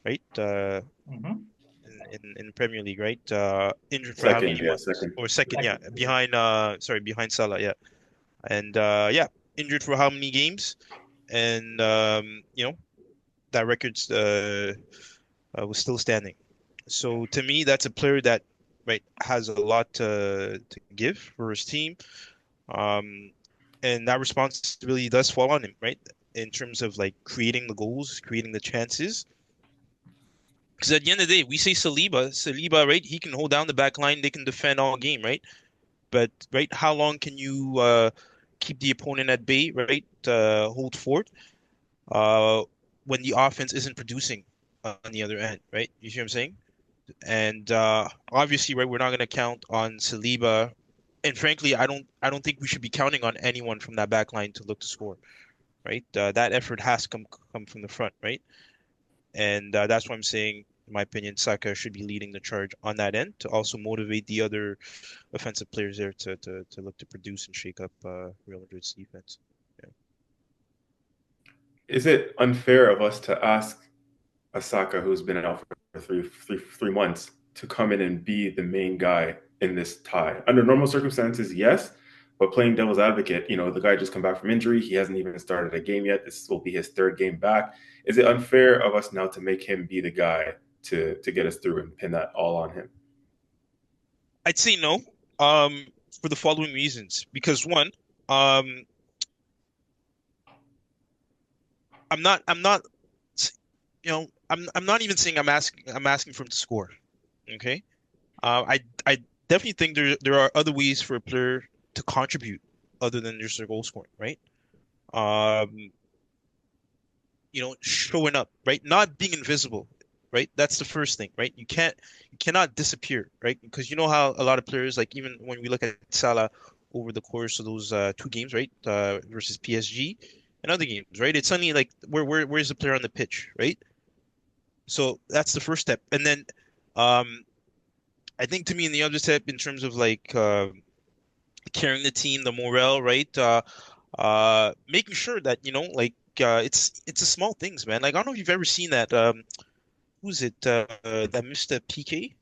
right, Mm-hmm. in the Premier League, right? Injured for how Second, many yeah, months? second. Or second, yeah, Second. behind sorry, behind Salah, yeah. And yeah, injured for how many games? And that record's was still standing. So to me, that's a player that, right, has a lot to give for his team. Um, and that responsibility does fall on him, right? In terms of like creating the goals, creating the chances. Because at the end of the day, we say Saliba, right? He can hold down the back line, they can defend all game, right? But right, how long can you keep the opponent at bay, right? Hold fort uh, when the offense isn't producing on the other end, right? You see what I'm saying? And obviously, right, we're not going to count on Saliba. And frankly, I don't think we should be counting on anyone from that back line to look to score, right? That effort has to come from the front, right? And that's why I'm saying In my opinion, Saka should be leading the charge on that end to also motivate the other offensive players there to look to produce and shake up Real Madrid's defense. Yeah. Is it unfair of us to ask Asaka, who's been out for 3 months, to come in and be the main guy in this tie? Under normal circumstances, yes, but playing devil's advocate, the guy just come back from injury. He hasn't even started a game yet. This will be his third game back. Is it unfair of us now to make him be the guy to get us through and pin that all on him? I'd say no, um, for the following reasons. Because one, um, I'm not, I'm not even saying I'm asking for him to score. Okay. I definitely think there are other ways for a player to contribute other than just their goal scoring, right? Um, showing up, right? Not being invisible, right? That's the first thing, right? You cannot disappear, right? Because you know how a lot of players, like even when we look at Salah over the course of those two games, right? Versus PSG and other games, right? It's suddenly like where's the player on the pitch, right? So that's the first step. And then um I think to me in the other step in terms of like carrying the team, the morale, right? Making sure that, it's the small things, man. Like I don't know if you've ever seen that. Who's it? That Mr. PK?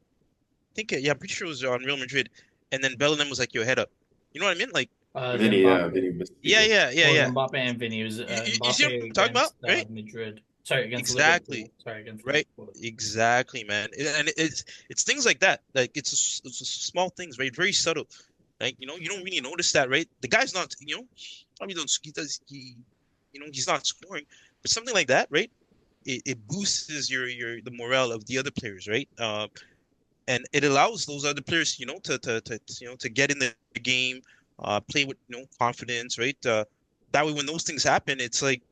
think, yeah, I'm pretty sure it was on Real Madrid. And then Bellingham was like, "Yo, head up." You know what I mean? Like, Vinny Mbappe. missed yeah, PK. yeah, yeah, Well, it yeah. was Mbappe and Vinny. It was You see what Mbappe I'm talking about, against right? Madrid. Sorry, against Liverpool. Exactly, Sorry, against right? Liverpool. Exactly, man. And it's things like that. Like it's small things, right? Very subtle. Like, you don't really notice that, right? The guy's not, probably don't he does he's not scoring, but something like that, right? It boosts the morale of the other players, right? And it allows those other players, to get in the game, play with confidence, right? That way, when those things happen, it's like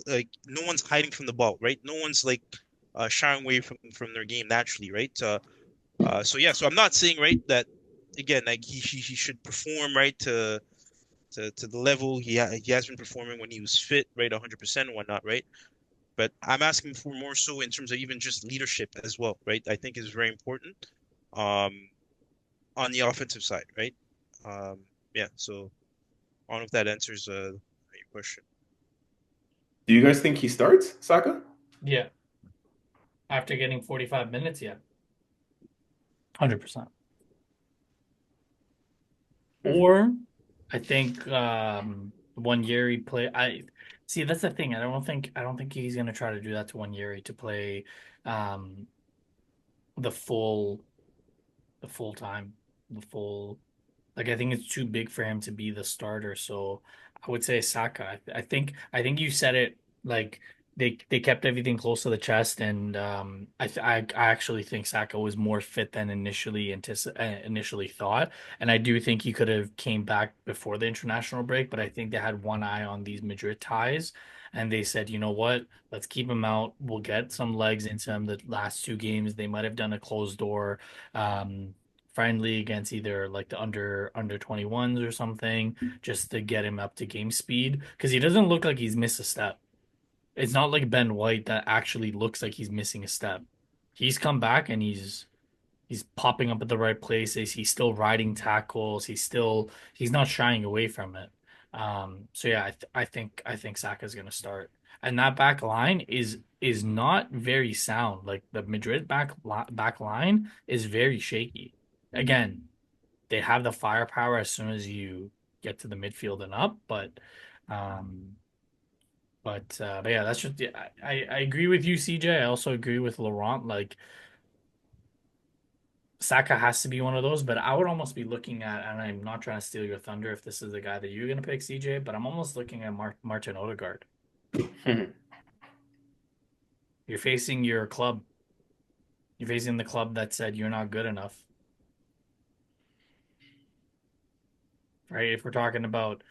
like no one's hiding from the ball, right? No one's like shying away from their game naturally, right? So yeah, so I'm not saying right that again, like he should perform right to the level he has been performing when he was fit, right, 100% and whatnot, right? But I'm asking for more so in terms of even just leadership as well, right? I think is very important um, on the offensive side, right? Um, yeah, so I don't know if that answers your question. Do you guys think he starts, Saka? Yeah, after getting 45 minutes, yeah, 100%. Hmm. Or I think one Yeri play. I see that's the thing. I don't think he's gonna try to do that to one Yeri to play um the full time, the full. Like I think it's too big for him to be the starter. So I would say Saka. I think you said it like they kept everything close to the chest, and I actually think Saka was more fit than initially thought, and I do think he could have came back before the international break, but I think they had one eye on these Madrid ties. And they said, you know what? Let's keep him out. We'll get some legs into him the last two games. They might have done a closed door um, friendly against either like the under 21s or something just to get him up to game speed because he doesn't look like he's missed a step. It's not like Ben White that actually looks like he's missing a step. He's come back and he's popping up at the right places. He's still riding tackles. He's not shying away from it. So yeah, I think Saka's gonna start, and that back line is not very sound. Like the Madrid back line is very shaky. Again, they have the firepower as soon as you get to the midfield and up, um, but yeah, that's just I agree with you, CJ. I also agree with Laurent. Like Saka has to be one of those, but I would almost be looking at, and I'm not trying to steal your thunder if this is the guy that you're going to pick, CJ, but I'm almost looking at Martin Odegaard. You're facing your club. You're facing the club that said you're not good enough, right? If we're talking about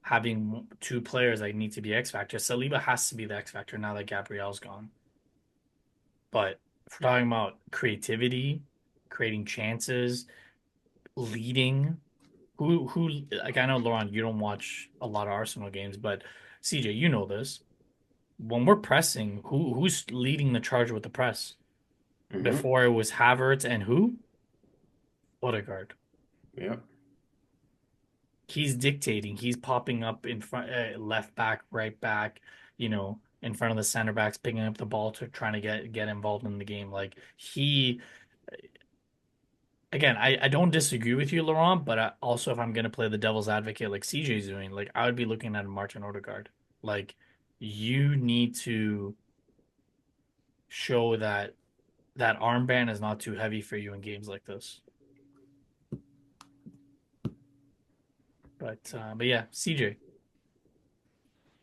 having two players that need to be X factor, Saliba has to be the X factor now that Gabriel's gone. But if we're talking about creativity, creating chances, leading, who like I know Laurent, you don't watch a lot of Arsenal games, but CJ, you know this. When we're pressing, who's leading the charge with the press? Hmm. Before it was Havertz and who? Odegaard. Yeah. He's dictating. He's popping up in front, left back, right back, in front of the center backs, picking up the ball to trying to get involved in the game. Like he, again, I don't disagree with you, Laurent, but also if I'm gonna play the devil's advocate like CJ's doing, like I would be looking at Martin Odegaard. Like you need to show that that armband is not too heavy for you in games like this. But yeah, CJ,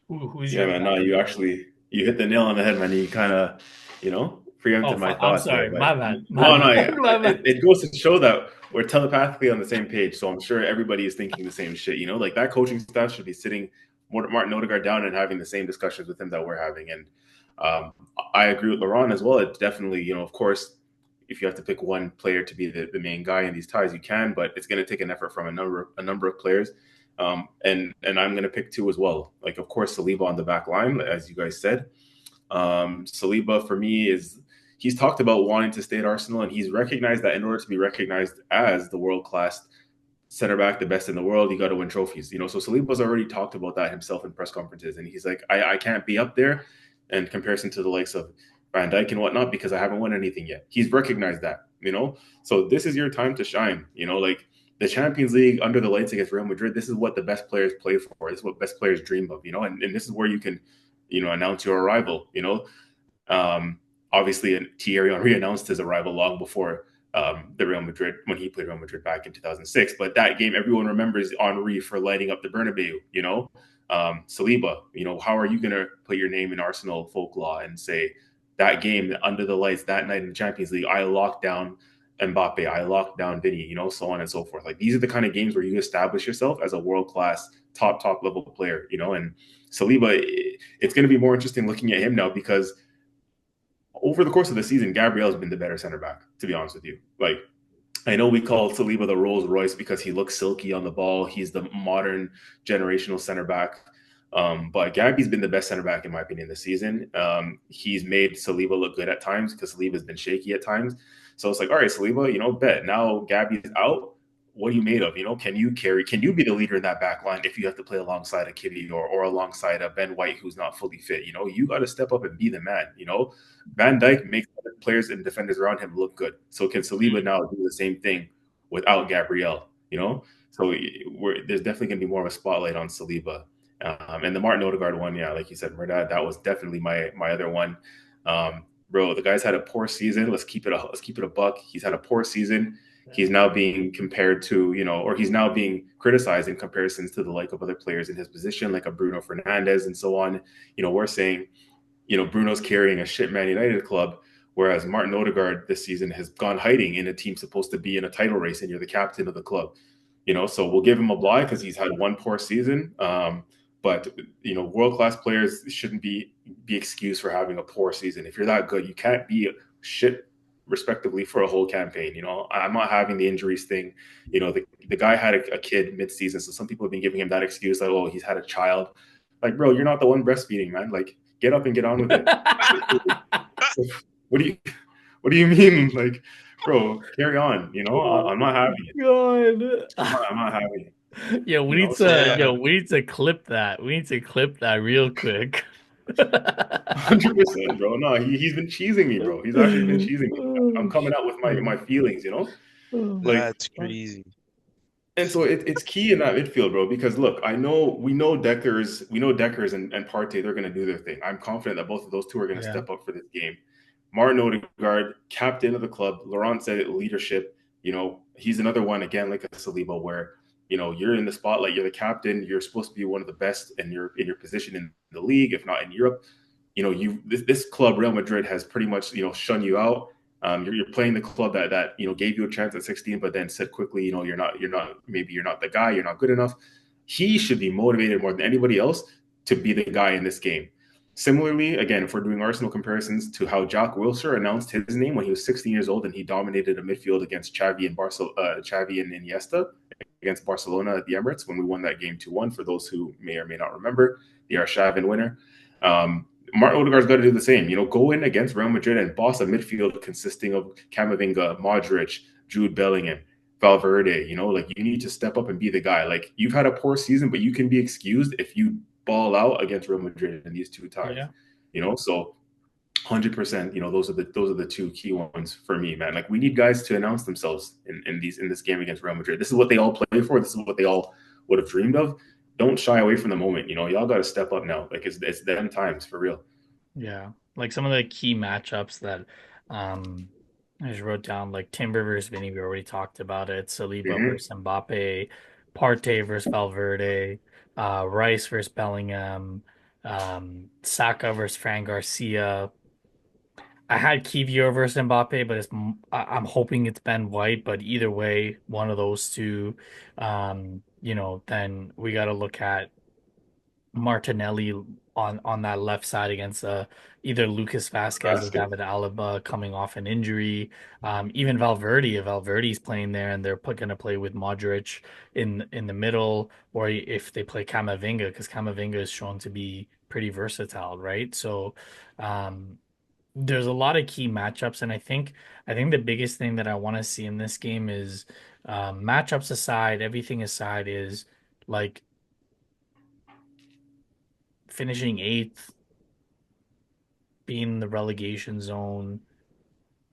who's Yeah, your man. No, backup you there? actually you hit the nail on the head, man. You kind of, Oh, preempted my I'm thoughts there. sorry, But my bad, my no, no, bad, my bad. it goes to show that we're telepathically on the same page. So I'm sure everybody is thinking the same shit. Like that coaching staff should be sitting Martin Odegaard down and having the same discussions with him that we're having. And um, I agree with Laurent as well. It definitely, of course, if you have to pick one player to be the main guy in these ties, you can, but it's going to take an effort from a number of players. And I'm going to pick two as well. Like, of course, Saliba on the back line, as you guys said. Saliba for me is he's talked about wanting to stay at Arsenal, and he's recognized that in order to be recognized as the world class center back, the best in the world, you got to win trophies. So Saliba's already talked about that himself in press conferences, and he's like, I can't be up there in comparison to the likes of Van Dijk and whatnot because I haven't won anything yet. He's recognized that. So this is your time to shine. Like the Champions League under the lights against Real Madrid, this is what the best players play for. This is what best players dream of, and this is where you can, announce your arrival. Obviously, Thierry Henry announced his arrival long before the Real Madrid when he played Real Madrid back in 2006. But that game, everyone remembers Henry for lighting up the Bernabeu. Saliba, how are you going to put your name in Arsenal folklore and say that game under the lights that night in the Champions League, I locked down Mbappe, I locked down Vinny, so on and so forth. Like these are the kind of games where you establish yourself as a world class, top level player. And Saliba, it's going to be more interesting looking at him now because over the course of the season, Gabriel's been the better center back, to be honest with you. Like, I know we call Saliba the Rolls Royce because he looks silky on the ball. He's the modern generational center back. But Gabby's been the best center back, in my opinion, this season. He's made Saliba look good at times because Saliba's been shaky at times. So it's like, all right, Saliba, bet. Now Gabby's out. What are you made of? Can you be the leader in that back line if you have to play alongside a Kitty or alongside a Ben White who's not fully fit? You got to step up and be the man. Van Dijk makes other players and defenders around him look good. So can Saliba now do the same thing without Gabriel? So there's definitely going to be more of a spotlight on Saliba. And the Martin Odegaard one, yeah, like you said, Mehrdad, that was definitely my other one. Bro, the guy's had a poor season. Let's keep it a buck. He's had a poor season. He's now being compared to, or he's now being criticized in comparisons to the like of other players in his position, like a Bruno Fernandes and so on. We're saying, Bruno's carrying a shit Man United club, whereas Martin Odegaard this season has gone hiding in a team supposed to be in a title race, and you're the captain of the club. So we'll give him a bly because he's had one poor season. But world class players shouldn't be excused for having a poor season. If you're that good, you can't be shit respectively for a whole campaign. I'm not having the injuries thing. The guy had a kid mid-season, so some people have been giving him that excuse like, oh, he's had a child. Like, bro, you're not the one breastfeeding, man. Like, get up and get on with it. What do you mean? Like, bro, carry on. I'm not having it. God. I'm not having it. Yo, we need to Yeah. yo, we need to clip that. We need to clip that real quick. 100%, bro. No, he's been cheesing me, bro. He's actually been cheesing me. I'm Oh, coming out with my shit. feelings. Oh, Like, That's crazy. and so it's key in that midfield, bro. Because look, we know Deckers and Partey, they're gonna do their thing. I'm confident that both of those two are gonna yeah. step up for this game. Martin Odegaard, captain of the club. Laurent said it, leadership. He's another one again, like a Saliba, where you're in the spotlight, you're the captain, you're supposed to be one of the best, and you're in your position in the league, if not in Europe. This club, Real Madrid, has pretty much shun you out. You're playing the club that gave you a chance at 16, but then said quickly, maybe you're not the guy, you're not good enough. He should be motivated more than anybody else to be the guy in this game. Similarly, again, if we're doing Arsenal comparisons to how Jack Wilshere announced his name when he was 16 years old and he dominated a midfield against Xavi and Iniesta against Barcelona at the Emirates when we won that game 2-1. For those who may or may not remember, the Arshavin winner. Martin Odegaard's got to do the same. Go in against Real Madrid and boss a midfield consisting of Camavinga, Modric, Jude Bellingham, Valverde. Like you need to step up and be the guy. Like you've had a poor season, but you can be excused if you ball out against Real Madrid in these two ties. Yeah. So 100%. Those are the two key ones for me, man. Like we need guys to announce themselves in this game against Real Madrid. This is what they all play for. This is what they all would have dreamed of. Don't shy away from the moment. Y'all got to step up now. Like it's them times for real. Yeah. Like some of the key matchups that um I just wrote down, like Timber versus Vinny, we already talked about it. Saliba Mm-hmm. versus Mbappe, Partey versus Valverde, Rice versus Bellingham, Saka versus Fran Garcia. I had Kivior versus Mbappe, but I'm hoping it's Ben White. But either way, one of those two, then we got to look at Martinelli on that left side against either Lucas Vasquez or Basket. David Alaba coming off an injury. Even Valverde, if Valverde's playing there and they're going to play with Modric in the middle, or if they play Camavinga, because Camavinga is shown to be pretty versatile, right? So there's a lot of key matchups, and I think the biggest thing that I want to see in this game is matchups aside, everything aside is like finishing eighth, being in the relegation zone.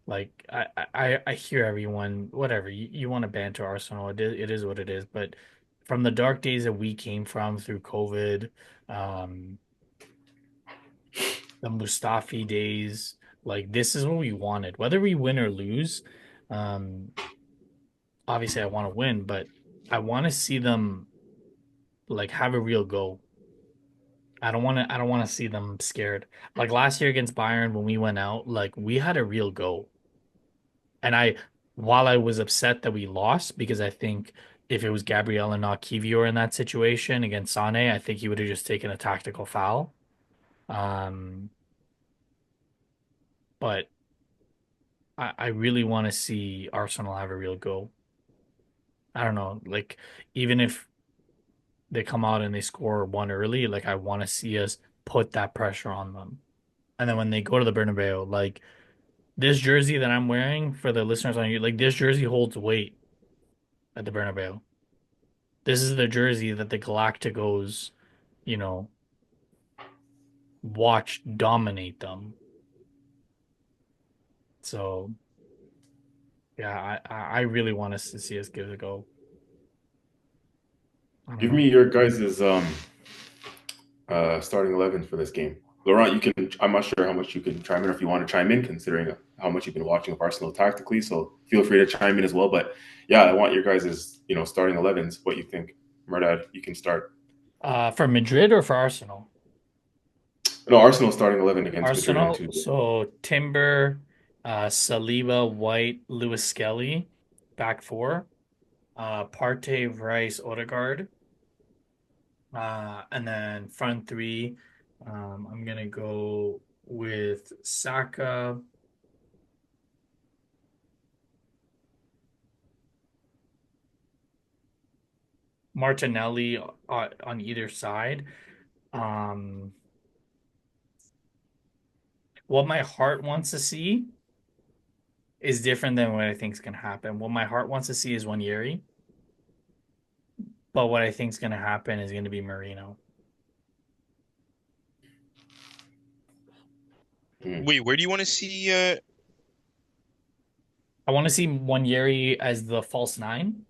Like I hear everyone, whatever you want to banter Arsenal. It is what it is. But from the dark days that we came from through COVID, um, the Mustafi days, like this is what we wanted. Whether we win or lose, um, obviously I want to win, but I want to see them like have a real go. I don't want to see them scared. Like last year against Bayern when we went out, like we had a real go. And while I was upset that we lost, because I think if it was Gabriel and not Kivior in that situation against Sane, I think he would have just taken a tactical foul. Um, but I really want to see Arsenal have a real go. I don't know, like even if they come out and they score one early, like I want to see us put that pressure on them. And then when they go to the Bernabeu, like this jersey that I'm wearing for the listeners on you, like this jersey holds weight at the Bernabeu. This is the jersey that the Galacticos, you know, watch dominate them. So yeah, I really want us to see us give it a go. I don't Give know. me your guys' starting 11 for this game. Laurent, you can. I'm not sure how much you can chime in, or if you want to chime in, considering how much you've been watching of Arsenal tactically. So feel free to chime in as well. But yeah, I want your guys' starting 11s. What you think, Mehrdad? You can start. For Madrid or for Arsenal? No, Arsenal starting 11 against Madrid on Arsenal. Tuesday. So Timber, Saliba, White, Lewis Skelly, back four. Partey, Rice, Odegaard. And then front three. I'm gonna go with Saka, Martinelli on either side. Um, what my heart wants to see is different than what I think is going to happen. What my heart wants to see is Yeri, but what I think is going to happen is going to be Marino. Mm. Wait, where do you want to see? I want to see Yeri as the false nine,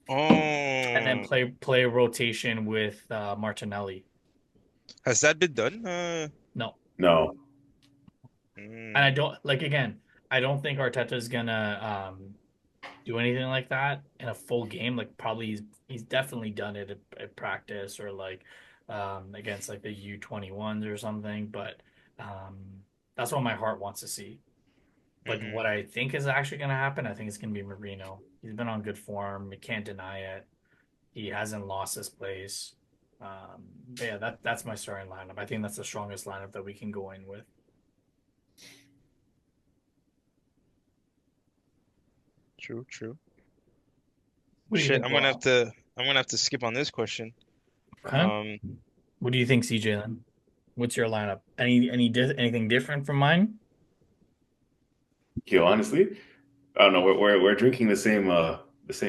and then Oh, play a rotation with Martinelli. has that been done? No, No. and I Mm, don't like again. I don't think Arteta is gonna do anything like that in a full game. Like probably he's definitely done it at practice or like against like the U21s or something. But um, that's what my heart wants to see. But hmm. what I think is actually going to happen, I think it's going to be Marino. He's been on good form. You can't deny it. He hasn't lost his place. But yeah, that's my starting lineup. I think that's the strongest lineup that we can go in with. True, true. What do you Shit, think, I'm gonna Laurent? have to. I'm gonna have to skip on this question. Okay. Um, What do you think, CJ? Then What's your lineup? Anything different from mine? Yo, honestly, I don't know. We're drinking the same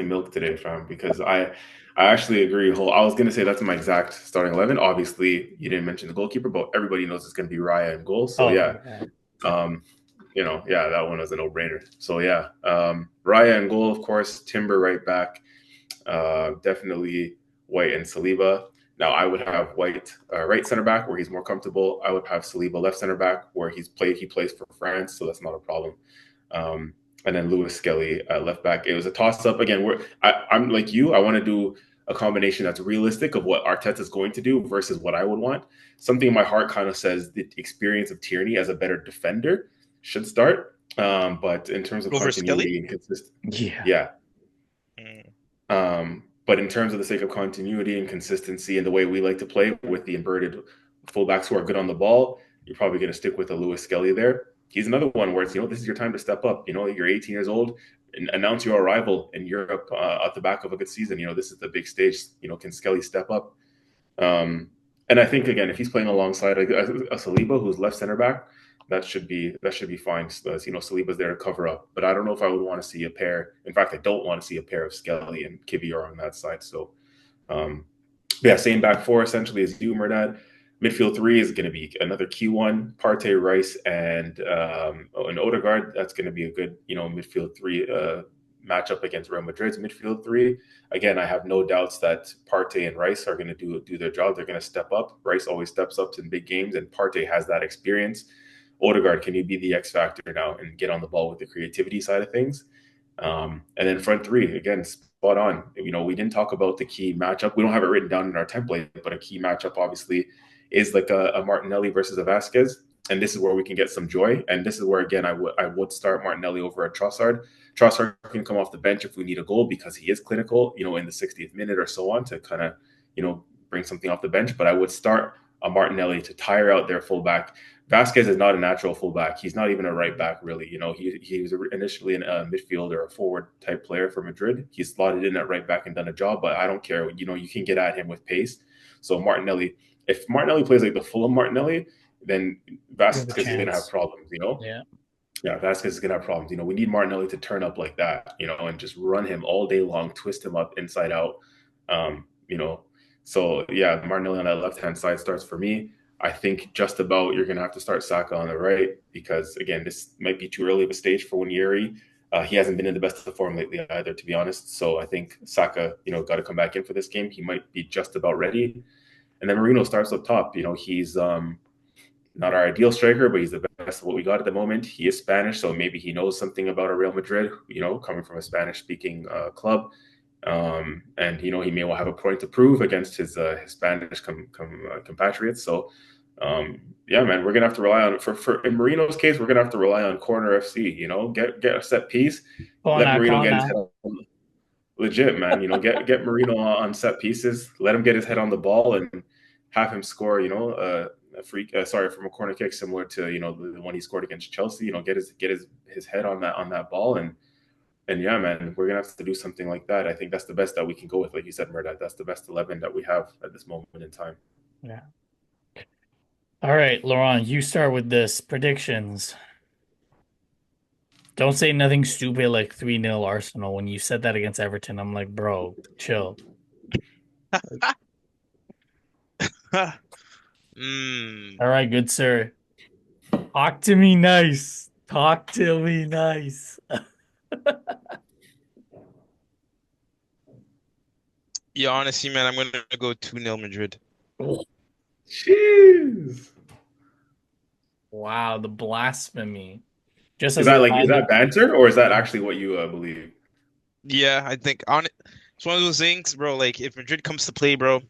milk today, fam. Because I actually agree. I was gonna say that's my exact starting 11. Obviously, you didn't mention the goalkeeper, but everybody knows it's gonna be Raya in goal. So Oh yeah, yeah. um, yeah, that one was a no brainer. So yeah, Raya in goal, of course. Timber right back. Definitely White and Saliba. Now I would have White right center back where he's more comfortable. I would have Saliba left center back where he plays for France, so that's not a problem. Um, and then Lewis Skelly left back. It was a toss up again. I'm like you. I want to do a combination that's realistic of what Arteta is going to do versus what I would want. Something in my heart kind of says the experience of Tierney as a better defender should start. But in terms of Over Skelly? continuity and consistency, Yeah. yeah, Mm. but in terms of the sake of continuity and consistency and the way we like to play with the inverted fullbacks who are good on the ball, you're probably going to stick with a Lewis Skelly there. He's another one where it's, this is your time to step up. You're 18 years old and announce your arrival in Europe at the back of a good season. This is the big stage. Can Skelly step up? And I think again, if he's playing alongside a Saliba who's left center back, that should be fine. So, Saliba's there to cover up, but I don't know if I would want to see a pair. In fact, I don't want to see a pair of Skelly and Kivior on that side. So, um, yeah, same back four essentially as you, Mehrdad. Midfield three is going to be another Q1, Partey, Rice, and Odegaard. That's going to be a good, midfield three matchup against Real Madrid's midfield three. Again, I have no doubts that Partey and Rice are going to do their job. They're going to step up. Rice always steps up in big games, and Partey has that experience. Odegaard, can you be the X factor now and get on the ball with the creativity side of things? And then front three, again, spot on. We didn't talk about the key matchup. We don't have it written down in our template, but a key matchup obviously is like a Martinelli versus a Vasquez. And this is where we can get some joy. And this is where, again, I would start Martinelli over a Trossard. Trossard can come off the bench if we need a goal because he is clinical, in the 60th minute or so on to kind of, bring something off the bench. But I would start a Martinelli to tire out their fullback. Vasquez is not a natural fullback. He's not even a right back, really. He was initially a midfield or a forward type player for Madrid. He's slotted in at right back and done a job, but I don't care. You can get at him with pace. So Martinelli, if Martinelli plays like the Fulham Martinelli, then You have a Vasquez is going to have chance. problems. Yeah. Yeah, Vasquez is going to have problems. We need Martinelli to turn up like that, and just run him all day long, twist him up inside out. Um, you know, so yeah, Martinelli on that left hand side starts for me. I think just about you're going to have to start Saka on the right because again, this might be too early of a stage for Winieri. He hasn't been in the best of form lately either, to be honest. So I think Saka, got to come back in for this game. He might be just about ready. And then Marino starts up top. He's not our ideal striker, but he's the best of what we got at the moment. He is Spanish, so maybe he knows something about a Real Madrid, coming from a Spanish-speaking club. And, he may well have a point to prove against his Spanish compatriots. So, yeah, man, we're going to have to rely on, in Marino's case, we're going to have to rely on corner FC, get a set piece, let Corner, Marino get his head corner. on, legit, man, get Marino on set pieces, let him get his head on the ball and have him score, from a corner kick similar to the one he scored against Chelsea. Get his head on that ball and yeah, man, we're gonna have to do something like that. I think that's the best that we can go with. Like you said, Mehrdad, that's the best 11 that we have at this moment in time. Yeah. All right, Laurent, you start with this. Predictions. Don't say nothing stupid like 3-0 Arsenal. When you said that against Everton, I'm like, bro, chill. Mm. All right, good sir. Talk to me nice. Talk to me nice. Yeah, honestly, man, I'm gonna go 2-0 Madrid. Jeez. Wow, the blasphemy. Just Is as a that like is reminder, that banter or is that actually what you believe? Yeah, I think on it's one of those things, bro. Like if Madrid comes to play, bro,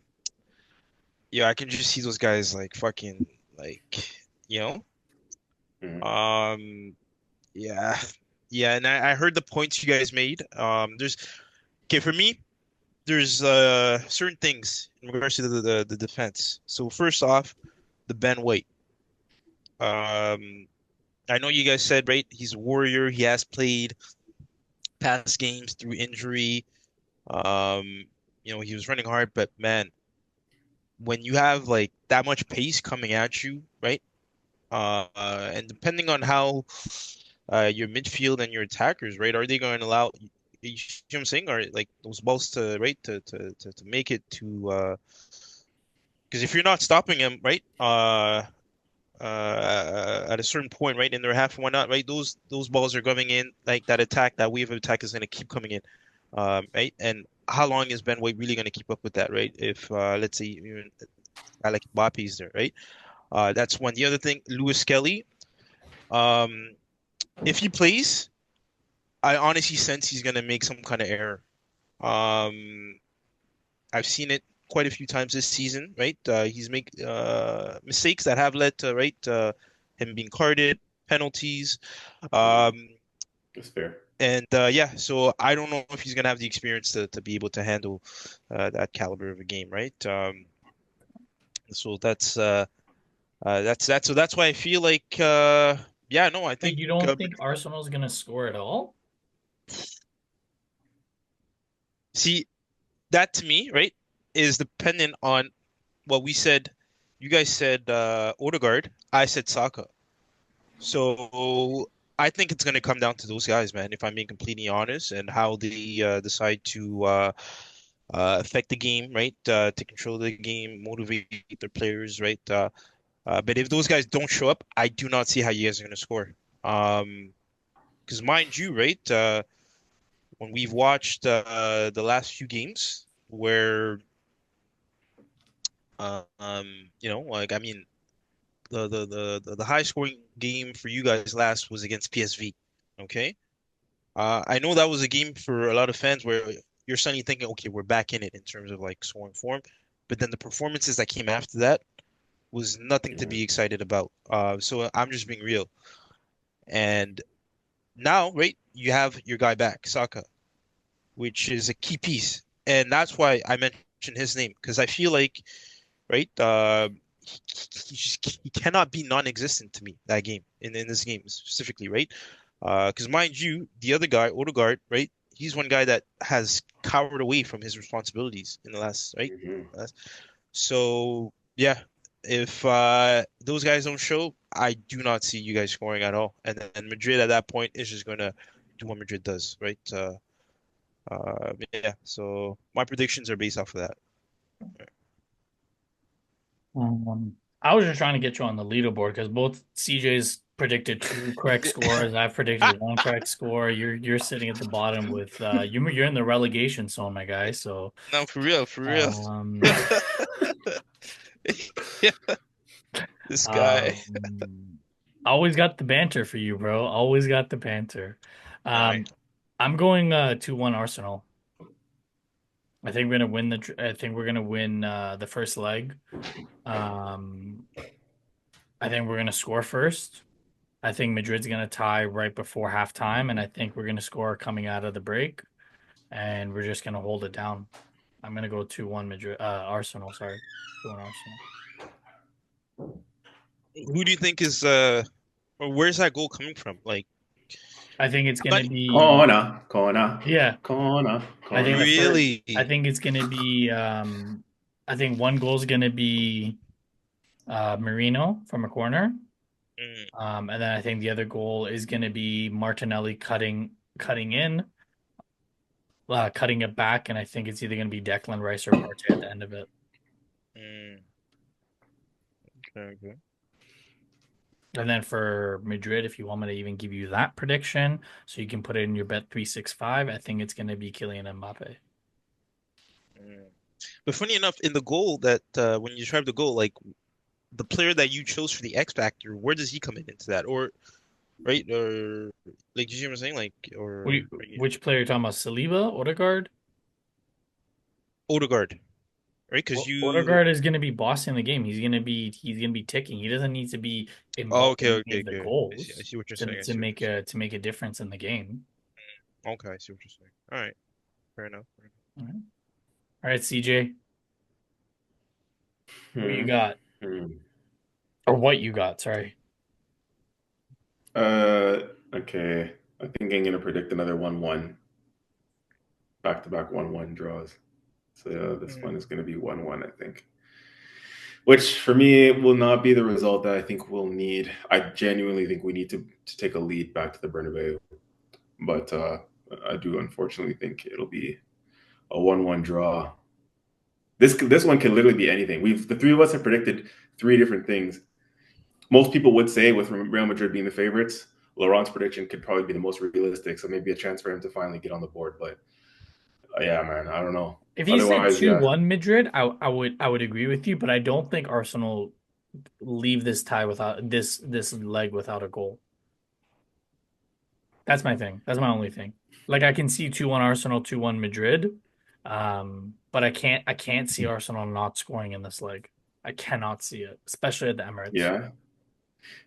yeah, I can just see those guys like fucking like you know. Mhm. Um, yeah, yeah, and I heard the points you guys made. There's okay for me. There's certain things in regards to the defense. So first off, the Ben White. Um, I know you guys said right, he's a warrior. He has played past games through injury. Um, he was running hard, but man, when you have like that much pace coming at you, right? And depending on how your midfield and your attackers, right, are they going to allow you see what I'm saying? Are like those balls to right to make it to because if you're not stopping them, right, at a certain point, right, in their half and whatnot, right, those balls are coming in like that attack, that wave of attack is going to keep coming in, right, and how long is Ben White really going to keep up with that, right? If let's say even a guy like Mbappe's there, right? That's one. The other thing, Lewis Kelly, um, if he plays, I honestly sense he's going to make some kind of error. Um, I've seen it quite a few times this season, right? He's make mistakes that have led to right him being carded, penalties, Mm, um, that's fair. and yeah. So I don't know if he's gonna have the experience to be able to handle that caliber of a game, right? So that's so that's why I feel like yeah, no, I But think you don't think Arsenal's gonna score at all? see that to me, right, is dependent on what we said. You guys said Odegaard. I said Saka. So I think it's going to come down to those guys, man, if I'm being completely honest, and how they decide to affect the game, right? To control the game, motivate their players, right? But if those guys don't show up, I do not see how you guys are going to score. Because mind you, right? When we've watched the last few games, where like I mean, the high scoring game for you guys last was against PSV. Okay. I know that was a game for a lot of fans where you're suddenly thinking, okay, we're back in it in terms of like scoring form. But then the performances that came after that was nothing to Yeah. be excited about. So I'm just being real. And now, right, you have your guy back, Saka, which is a key piece. And that's why I mentioned his name, because I feel like, right, he cannot be non-existent to me that game in this game specifically, right? Because mind you, the other guy, Odegaard, right? He's one guy that has cowered away from his responsibilities in the last, right? Mhm. Last- So yeah, if those guys don't show, I do not see you guys scoring at all. And then Madrid at that point is just gonna do what Madrid does, right? Yeah. So my predictions are based off of that. I was just trying to get you on the leaderboard because both CJ's predicted two correct scores. I've predicted one correct score. You're sitting at the bottom with you're in the relegation zone, my guy. So No, for real, for real. um Yeah, this guy. um always got the banter for you, bro. Always got the banter. All right. Um I'm going 2-1 Arsenal. I think we're gonna win the first leg. Um I think we're gonna score first. I think Madrid's going to tie right before halftime, and I think we're going to score coming out of the break, and we're just going to hold it down. I'm going to go 2-1 Madrid, Arsenal, sorry. 2-1 Arsenal. Who do you think is or where's that goal coming from? Like, I think it's I'm going not to be, Corner, corner, yeah, corner, I think corner. I really. think it's going to be, I think one goal is going to be Marino from a corner. Mm, And then I think the other goal is going to be Martinelli cutting in, cutting it back, and I think it's either going to be Declan Rice or Partey at the end of it. mm, okay, okay. And then for Madrid, if you want me to even give you that prediction, so you can put it in your bet 365, I think it's going to be Kylian Mbappe. Mm. But funny enough, in the goal that when you describe the goal, like the player that you chose for the X Factor, where does he come in into that? Or right? Or like you see what I'm saying? Like or are you Which player are you talking about? Saliba, Odegaard? Odegaard, right? Because you Odegaard is going to be bossing the game. He's going to be ticking. He doesn't need to be oh, involved okay, in any okay, of the okay. I goals see what you're saying. I to see what make you're saying. to make a difference in the game. Okay, I see what you're saying. All right, fair enough. Fair All right, all right, CJ, who you Hmm. got Hmm. or what you got? Sorry. Uh, okay. I think I'm gonna predict another 1-1, back-to-back 1-1 draws. So this enough. one is gonna be 1-1, I think. which for me will not be the result that I think we'll need. I genuinely think we need to take a lead back to the Bernabeu, but I do unfortunately think it'll be a 1-1 draw. This one can literally be anything. The three of us have predicted three different things. Most people would say with Real Madrid being the favorites, Laurent's prediction could probably be the most realistic. So maybe a chance for him to finally get on the board. But yeah, man, I don't know. If he said Otherwise, yeah, 2-1 Madrid, I would agree with you, but I don't think Arsenal leave this tie without this leg without a goal. That's my thing. That's my only thing. Like I can see 2-1 Arsenal, 2-1 Madrid. But I can't see Arsenal not scoring in this leg. I cannot see it, especially at the Emirates. yeah.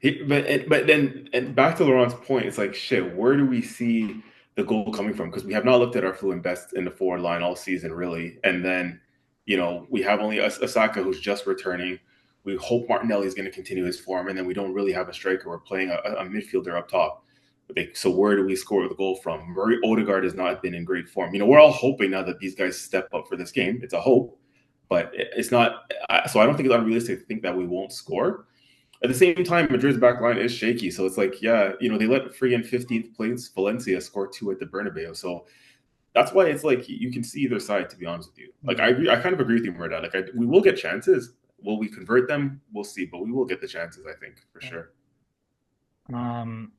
But then and back to Laurent's point, it's like shit. Where do we see the goal coming from? Because we have not looked at our fluent best in the forward line all season, really. And then, we have only Osaka who's just returning. We hope Martinelli is going to continue his form, and then we don't really have a striker. We're playing a midfielder up top. So where do we score the goal from? Murray Odegaard has not been in great form. We're all hoping now that these guys step up for this game. It's a hope, but it's not. So I don't think it's unrealistic to think that we won't score. At the same time, Madrid's back line is shaky. So it's like, yeah, they let friggin' 15th place Valencia score two at the Bernabeu. So that's why it's like you can see either side, to be honest with you. Like, I kind of agree with you, Mehrdad. Like, we will get chances. Will we convert them? We'll see. But we will get the chances, I think, for sure. And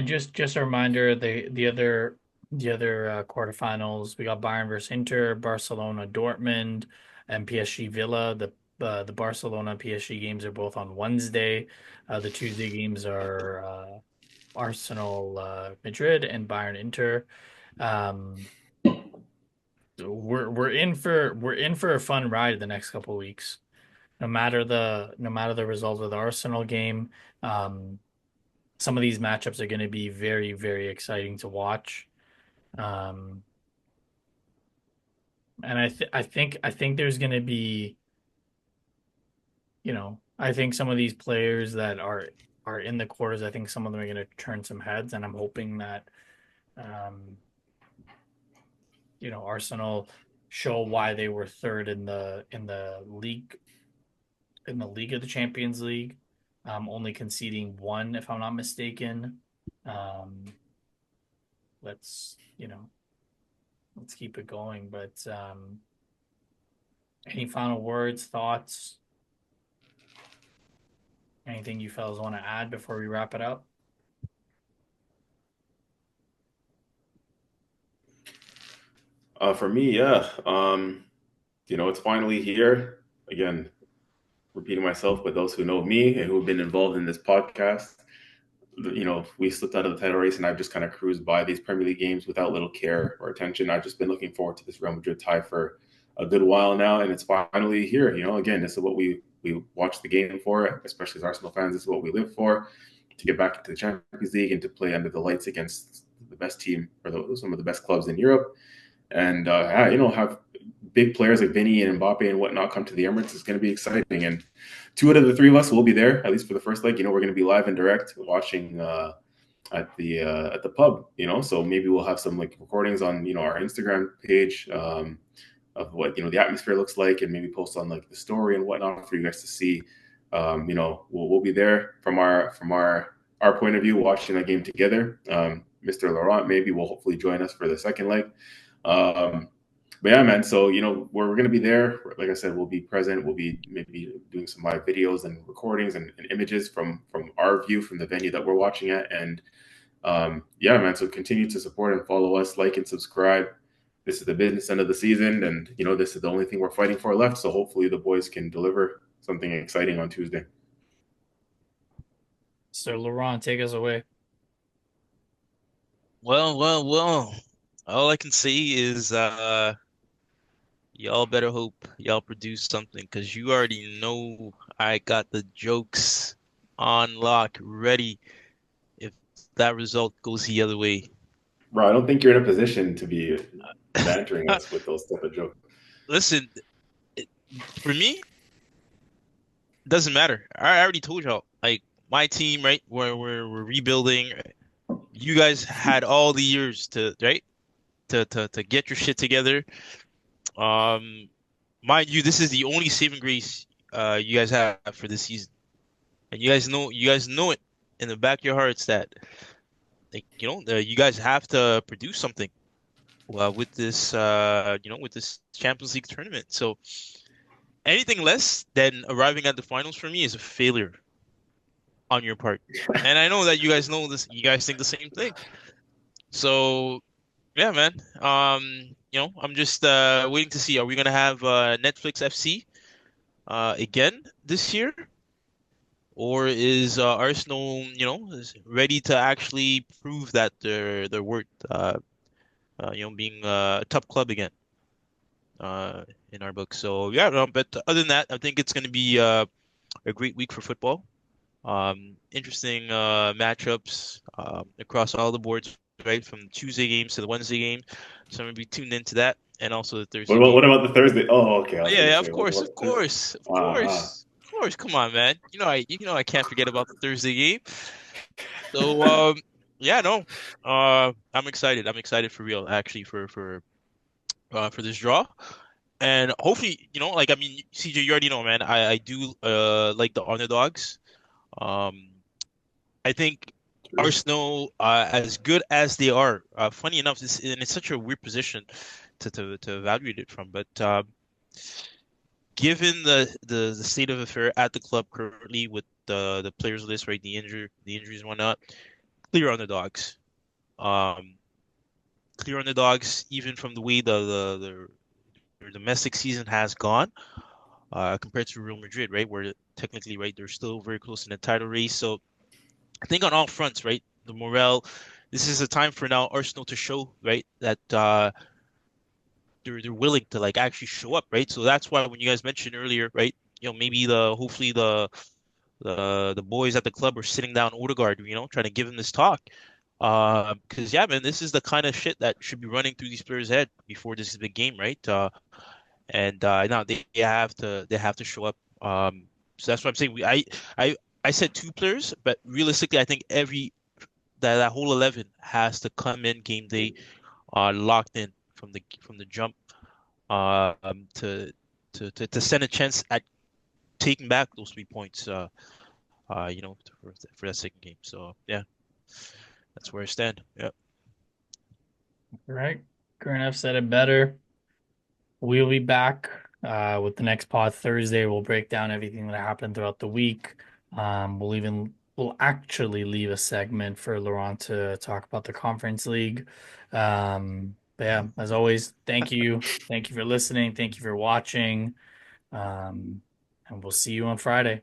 just a reminder, the other quarterfinals, we got Bayern versus Inter, Barcelona, Dortmund, and PSG Villa. The Barcelona PSG games are both on Wednesday. The Tuesday games are Arsenal Madrid and Bayern Inter. Um, we're in for a fun ride the next couple of weeks. No matter the result of the Arsenal game, some of these matchups are going to be very, very exciting to watch. Um, and I think there's going to be, I think some of these players that are in the quarters, I think some of them are going to turn some heads, and I'm hoping that um, Arsenal show why they were third in the league of the Champions League, only conceding one, if I'm not mistaken. Um, let's keep it going. But any final words, thoughts, anything you fellas want to add before we wrap it up? For me, yeah. It's finally here. Again, repeating myself, but those who know me and who have been involved in this podcast, we slipped out of the title race, and I've just kind of cruised by these Premier League games without little care or attention. I've just been looking forward to this Real Madrid tie for a good while now, and it's finally here. Again, this is what we watch the game for, especially as Arsenal fans. This is what we live for, to get back into the Champions League and to play under the lights against the best team or some of the best clubs in Europe. And have big players like Vinny and Mbappe and whatnot come to the Emirates is going to be exciting. And two out of the three of us will be there, at least for the first leg. We're going to be live and direct watching at the pub. So maybe we'll have some like recordings on our Instagram page of what the atmosphere looks like, and maybe post on like the story and whatnot for you guys to see. We'll be there from our point of view, watching that game together. Mr. Laurent maybe will hopefully join us for the second leg. But yeah, man. So we're going to be there. Like I said, we'll be present. We'll be maybe doing some live videos and recordings and images from our view from the venue that we're watching at. And yeah, man. So continue to support and follow us, like and subscribe. This is the business end of the season, and this is the only thing we're fighting for left. So hopefully the boys can deliver something exciting on Tuesday. So Laurent, take us away. Well, well, well. All I can say is y'all better hope y'all produce something, because you already know I got the jokes on lock ready if that result goes the other way. Bro, I don't think you're in a position to be bantering us with those type of jokes. Listen, for me, it doesn't matter. I already told y'all, like my team, right? We're rebuilding. You guys had all the years to get your shit together. Mind you, this is the only saving grace you guys have for this season, and you guys know it in the back of your hearts that like you guys have to produce something with this with this Champions League tournament. So anything less than arriving at the finals for me is a failure on your part. And I know that you guys know this. You guys think the same thing. So yeah, man. I'm just waiting to see. Are we gonna have Netflix FC again this year, or is Arsenal, is ready to actually prove that they're worth being a top club again in our book. So yeah, no, but other than that, I think it's gonna be a great week for football. Interesting matchups across all the boards, right? From Tuesday games to the Wednesday game. So I'm gonna be tuned into that, and also the Thursday game. What about the Thursday? Oh, okay. I Oh, was yeah, gonna yeah, say of course, what of course, of uh, course, of course. Come on, man. I can't forget about the Thursday game. So, yeah, no, I'm excited. I'm excited for real, actually, for this draw. And hopefully, like I mean, CJ, you already know, man. I do like the underdogs. Um, I think Arsenal, as good as they are, funny enough, and it's such a weird position to evaluate it from. But given the state of affair at the club currently with the players list, right, the injuries and whatnot, clear underdogs. Um, clear underdogs, even from the way their domestic season has gone, compared to Real Madrid, right, where technically, right, they're still very close in the title race. So I think on all fronts, right, the morale. This is a time for now Arsenal to show, right, that they're willing to like actually show up, right? So that's why when you guys mentioned earlier, right, maybe hopefully the boys at the club are sitting down Odegaard, trying to give him this talk. Because yeah, man, this is the kind of shit that should be running through these players' head before this big game, right? And now they have to show up. So that's what I'm saying. I said two players, but realistically, I think that whole 11 has to come in game day, locked in from the jump, to to stand a chance at taking back those 3 points. For that second game. So yeah, that's where I stand. Yeah. Right. Gurnett said it better. We'll be back with the next pod Thursday. We'll break down everything that happened throughout the week. We'll actually leave a segment for Laurent to talk about the Conference League. But yeah, as always, thank you. Thank you for listening. Thank you for watching. And we'll see you on Friday.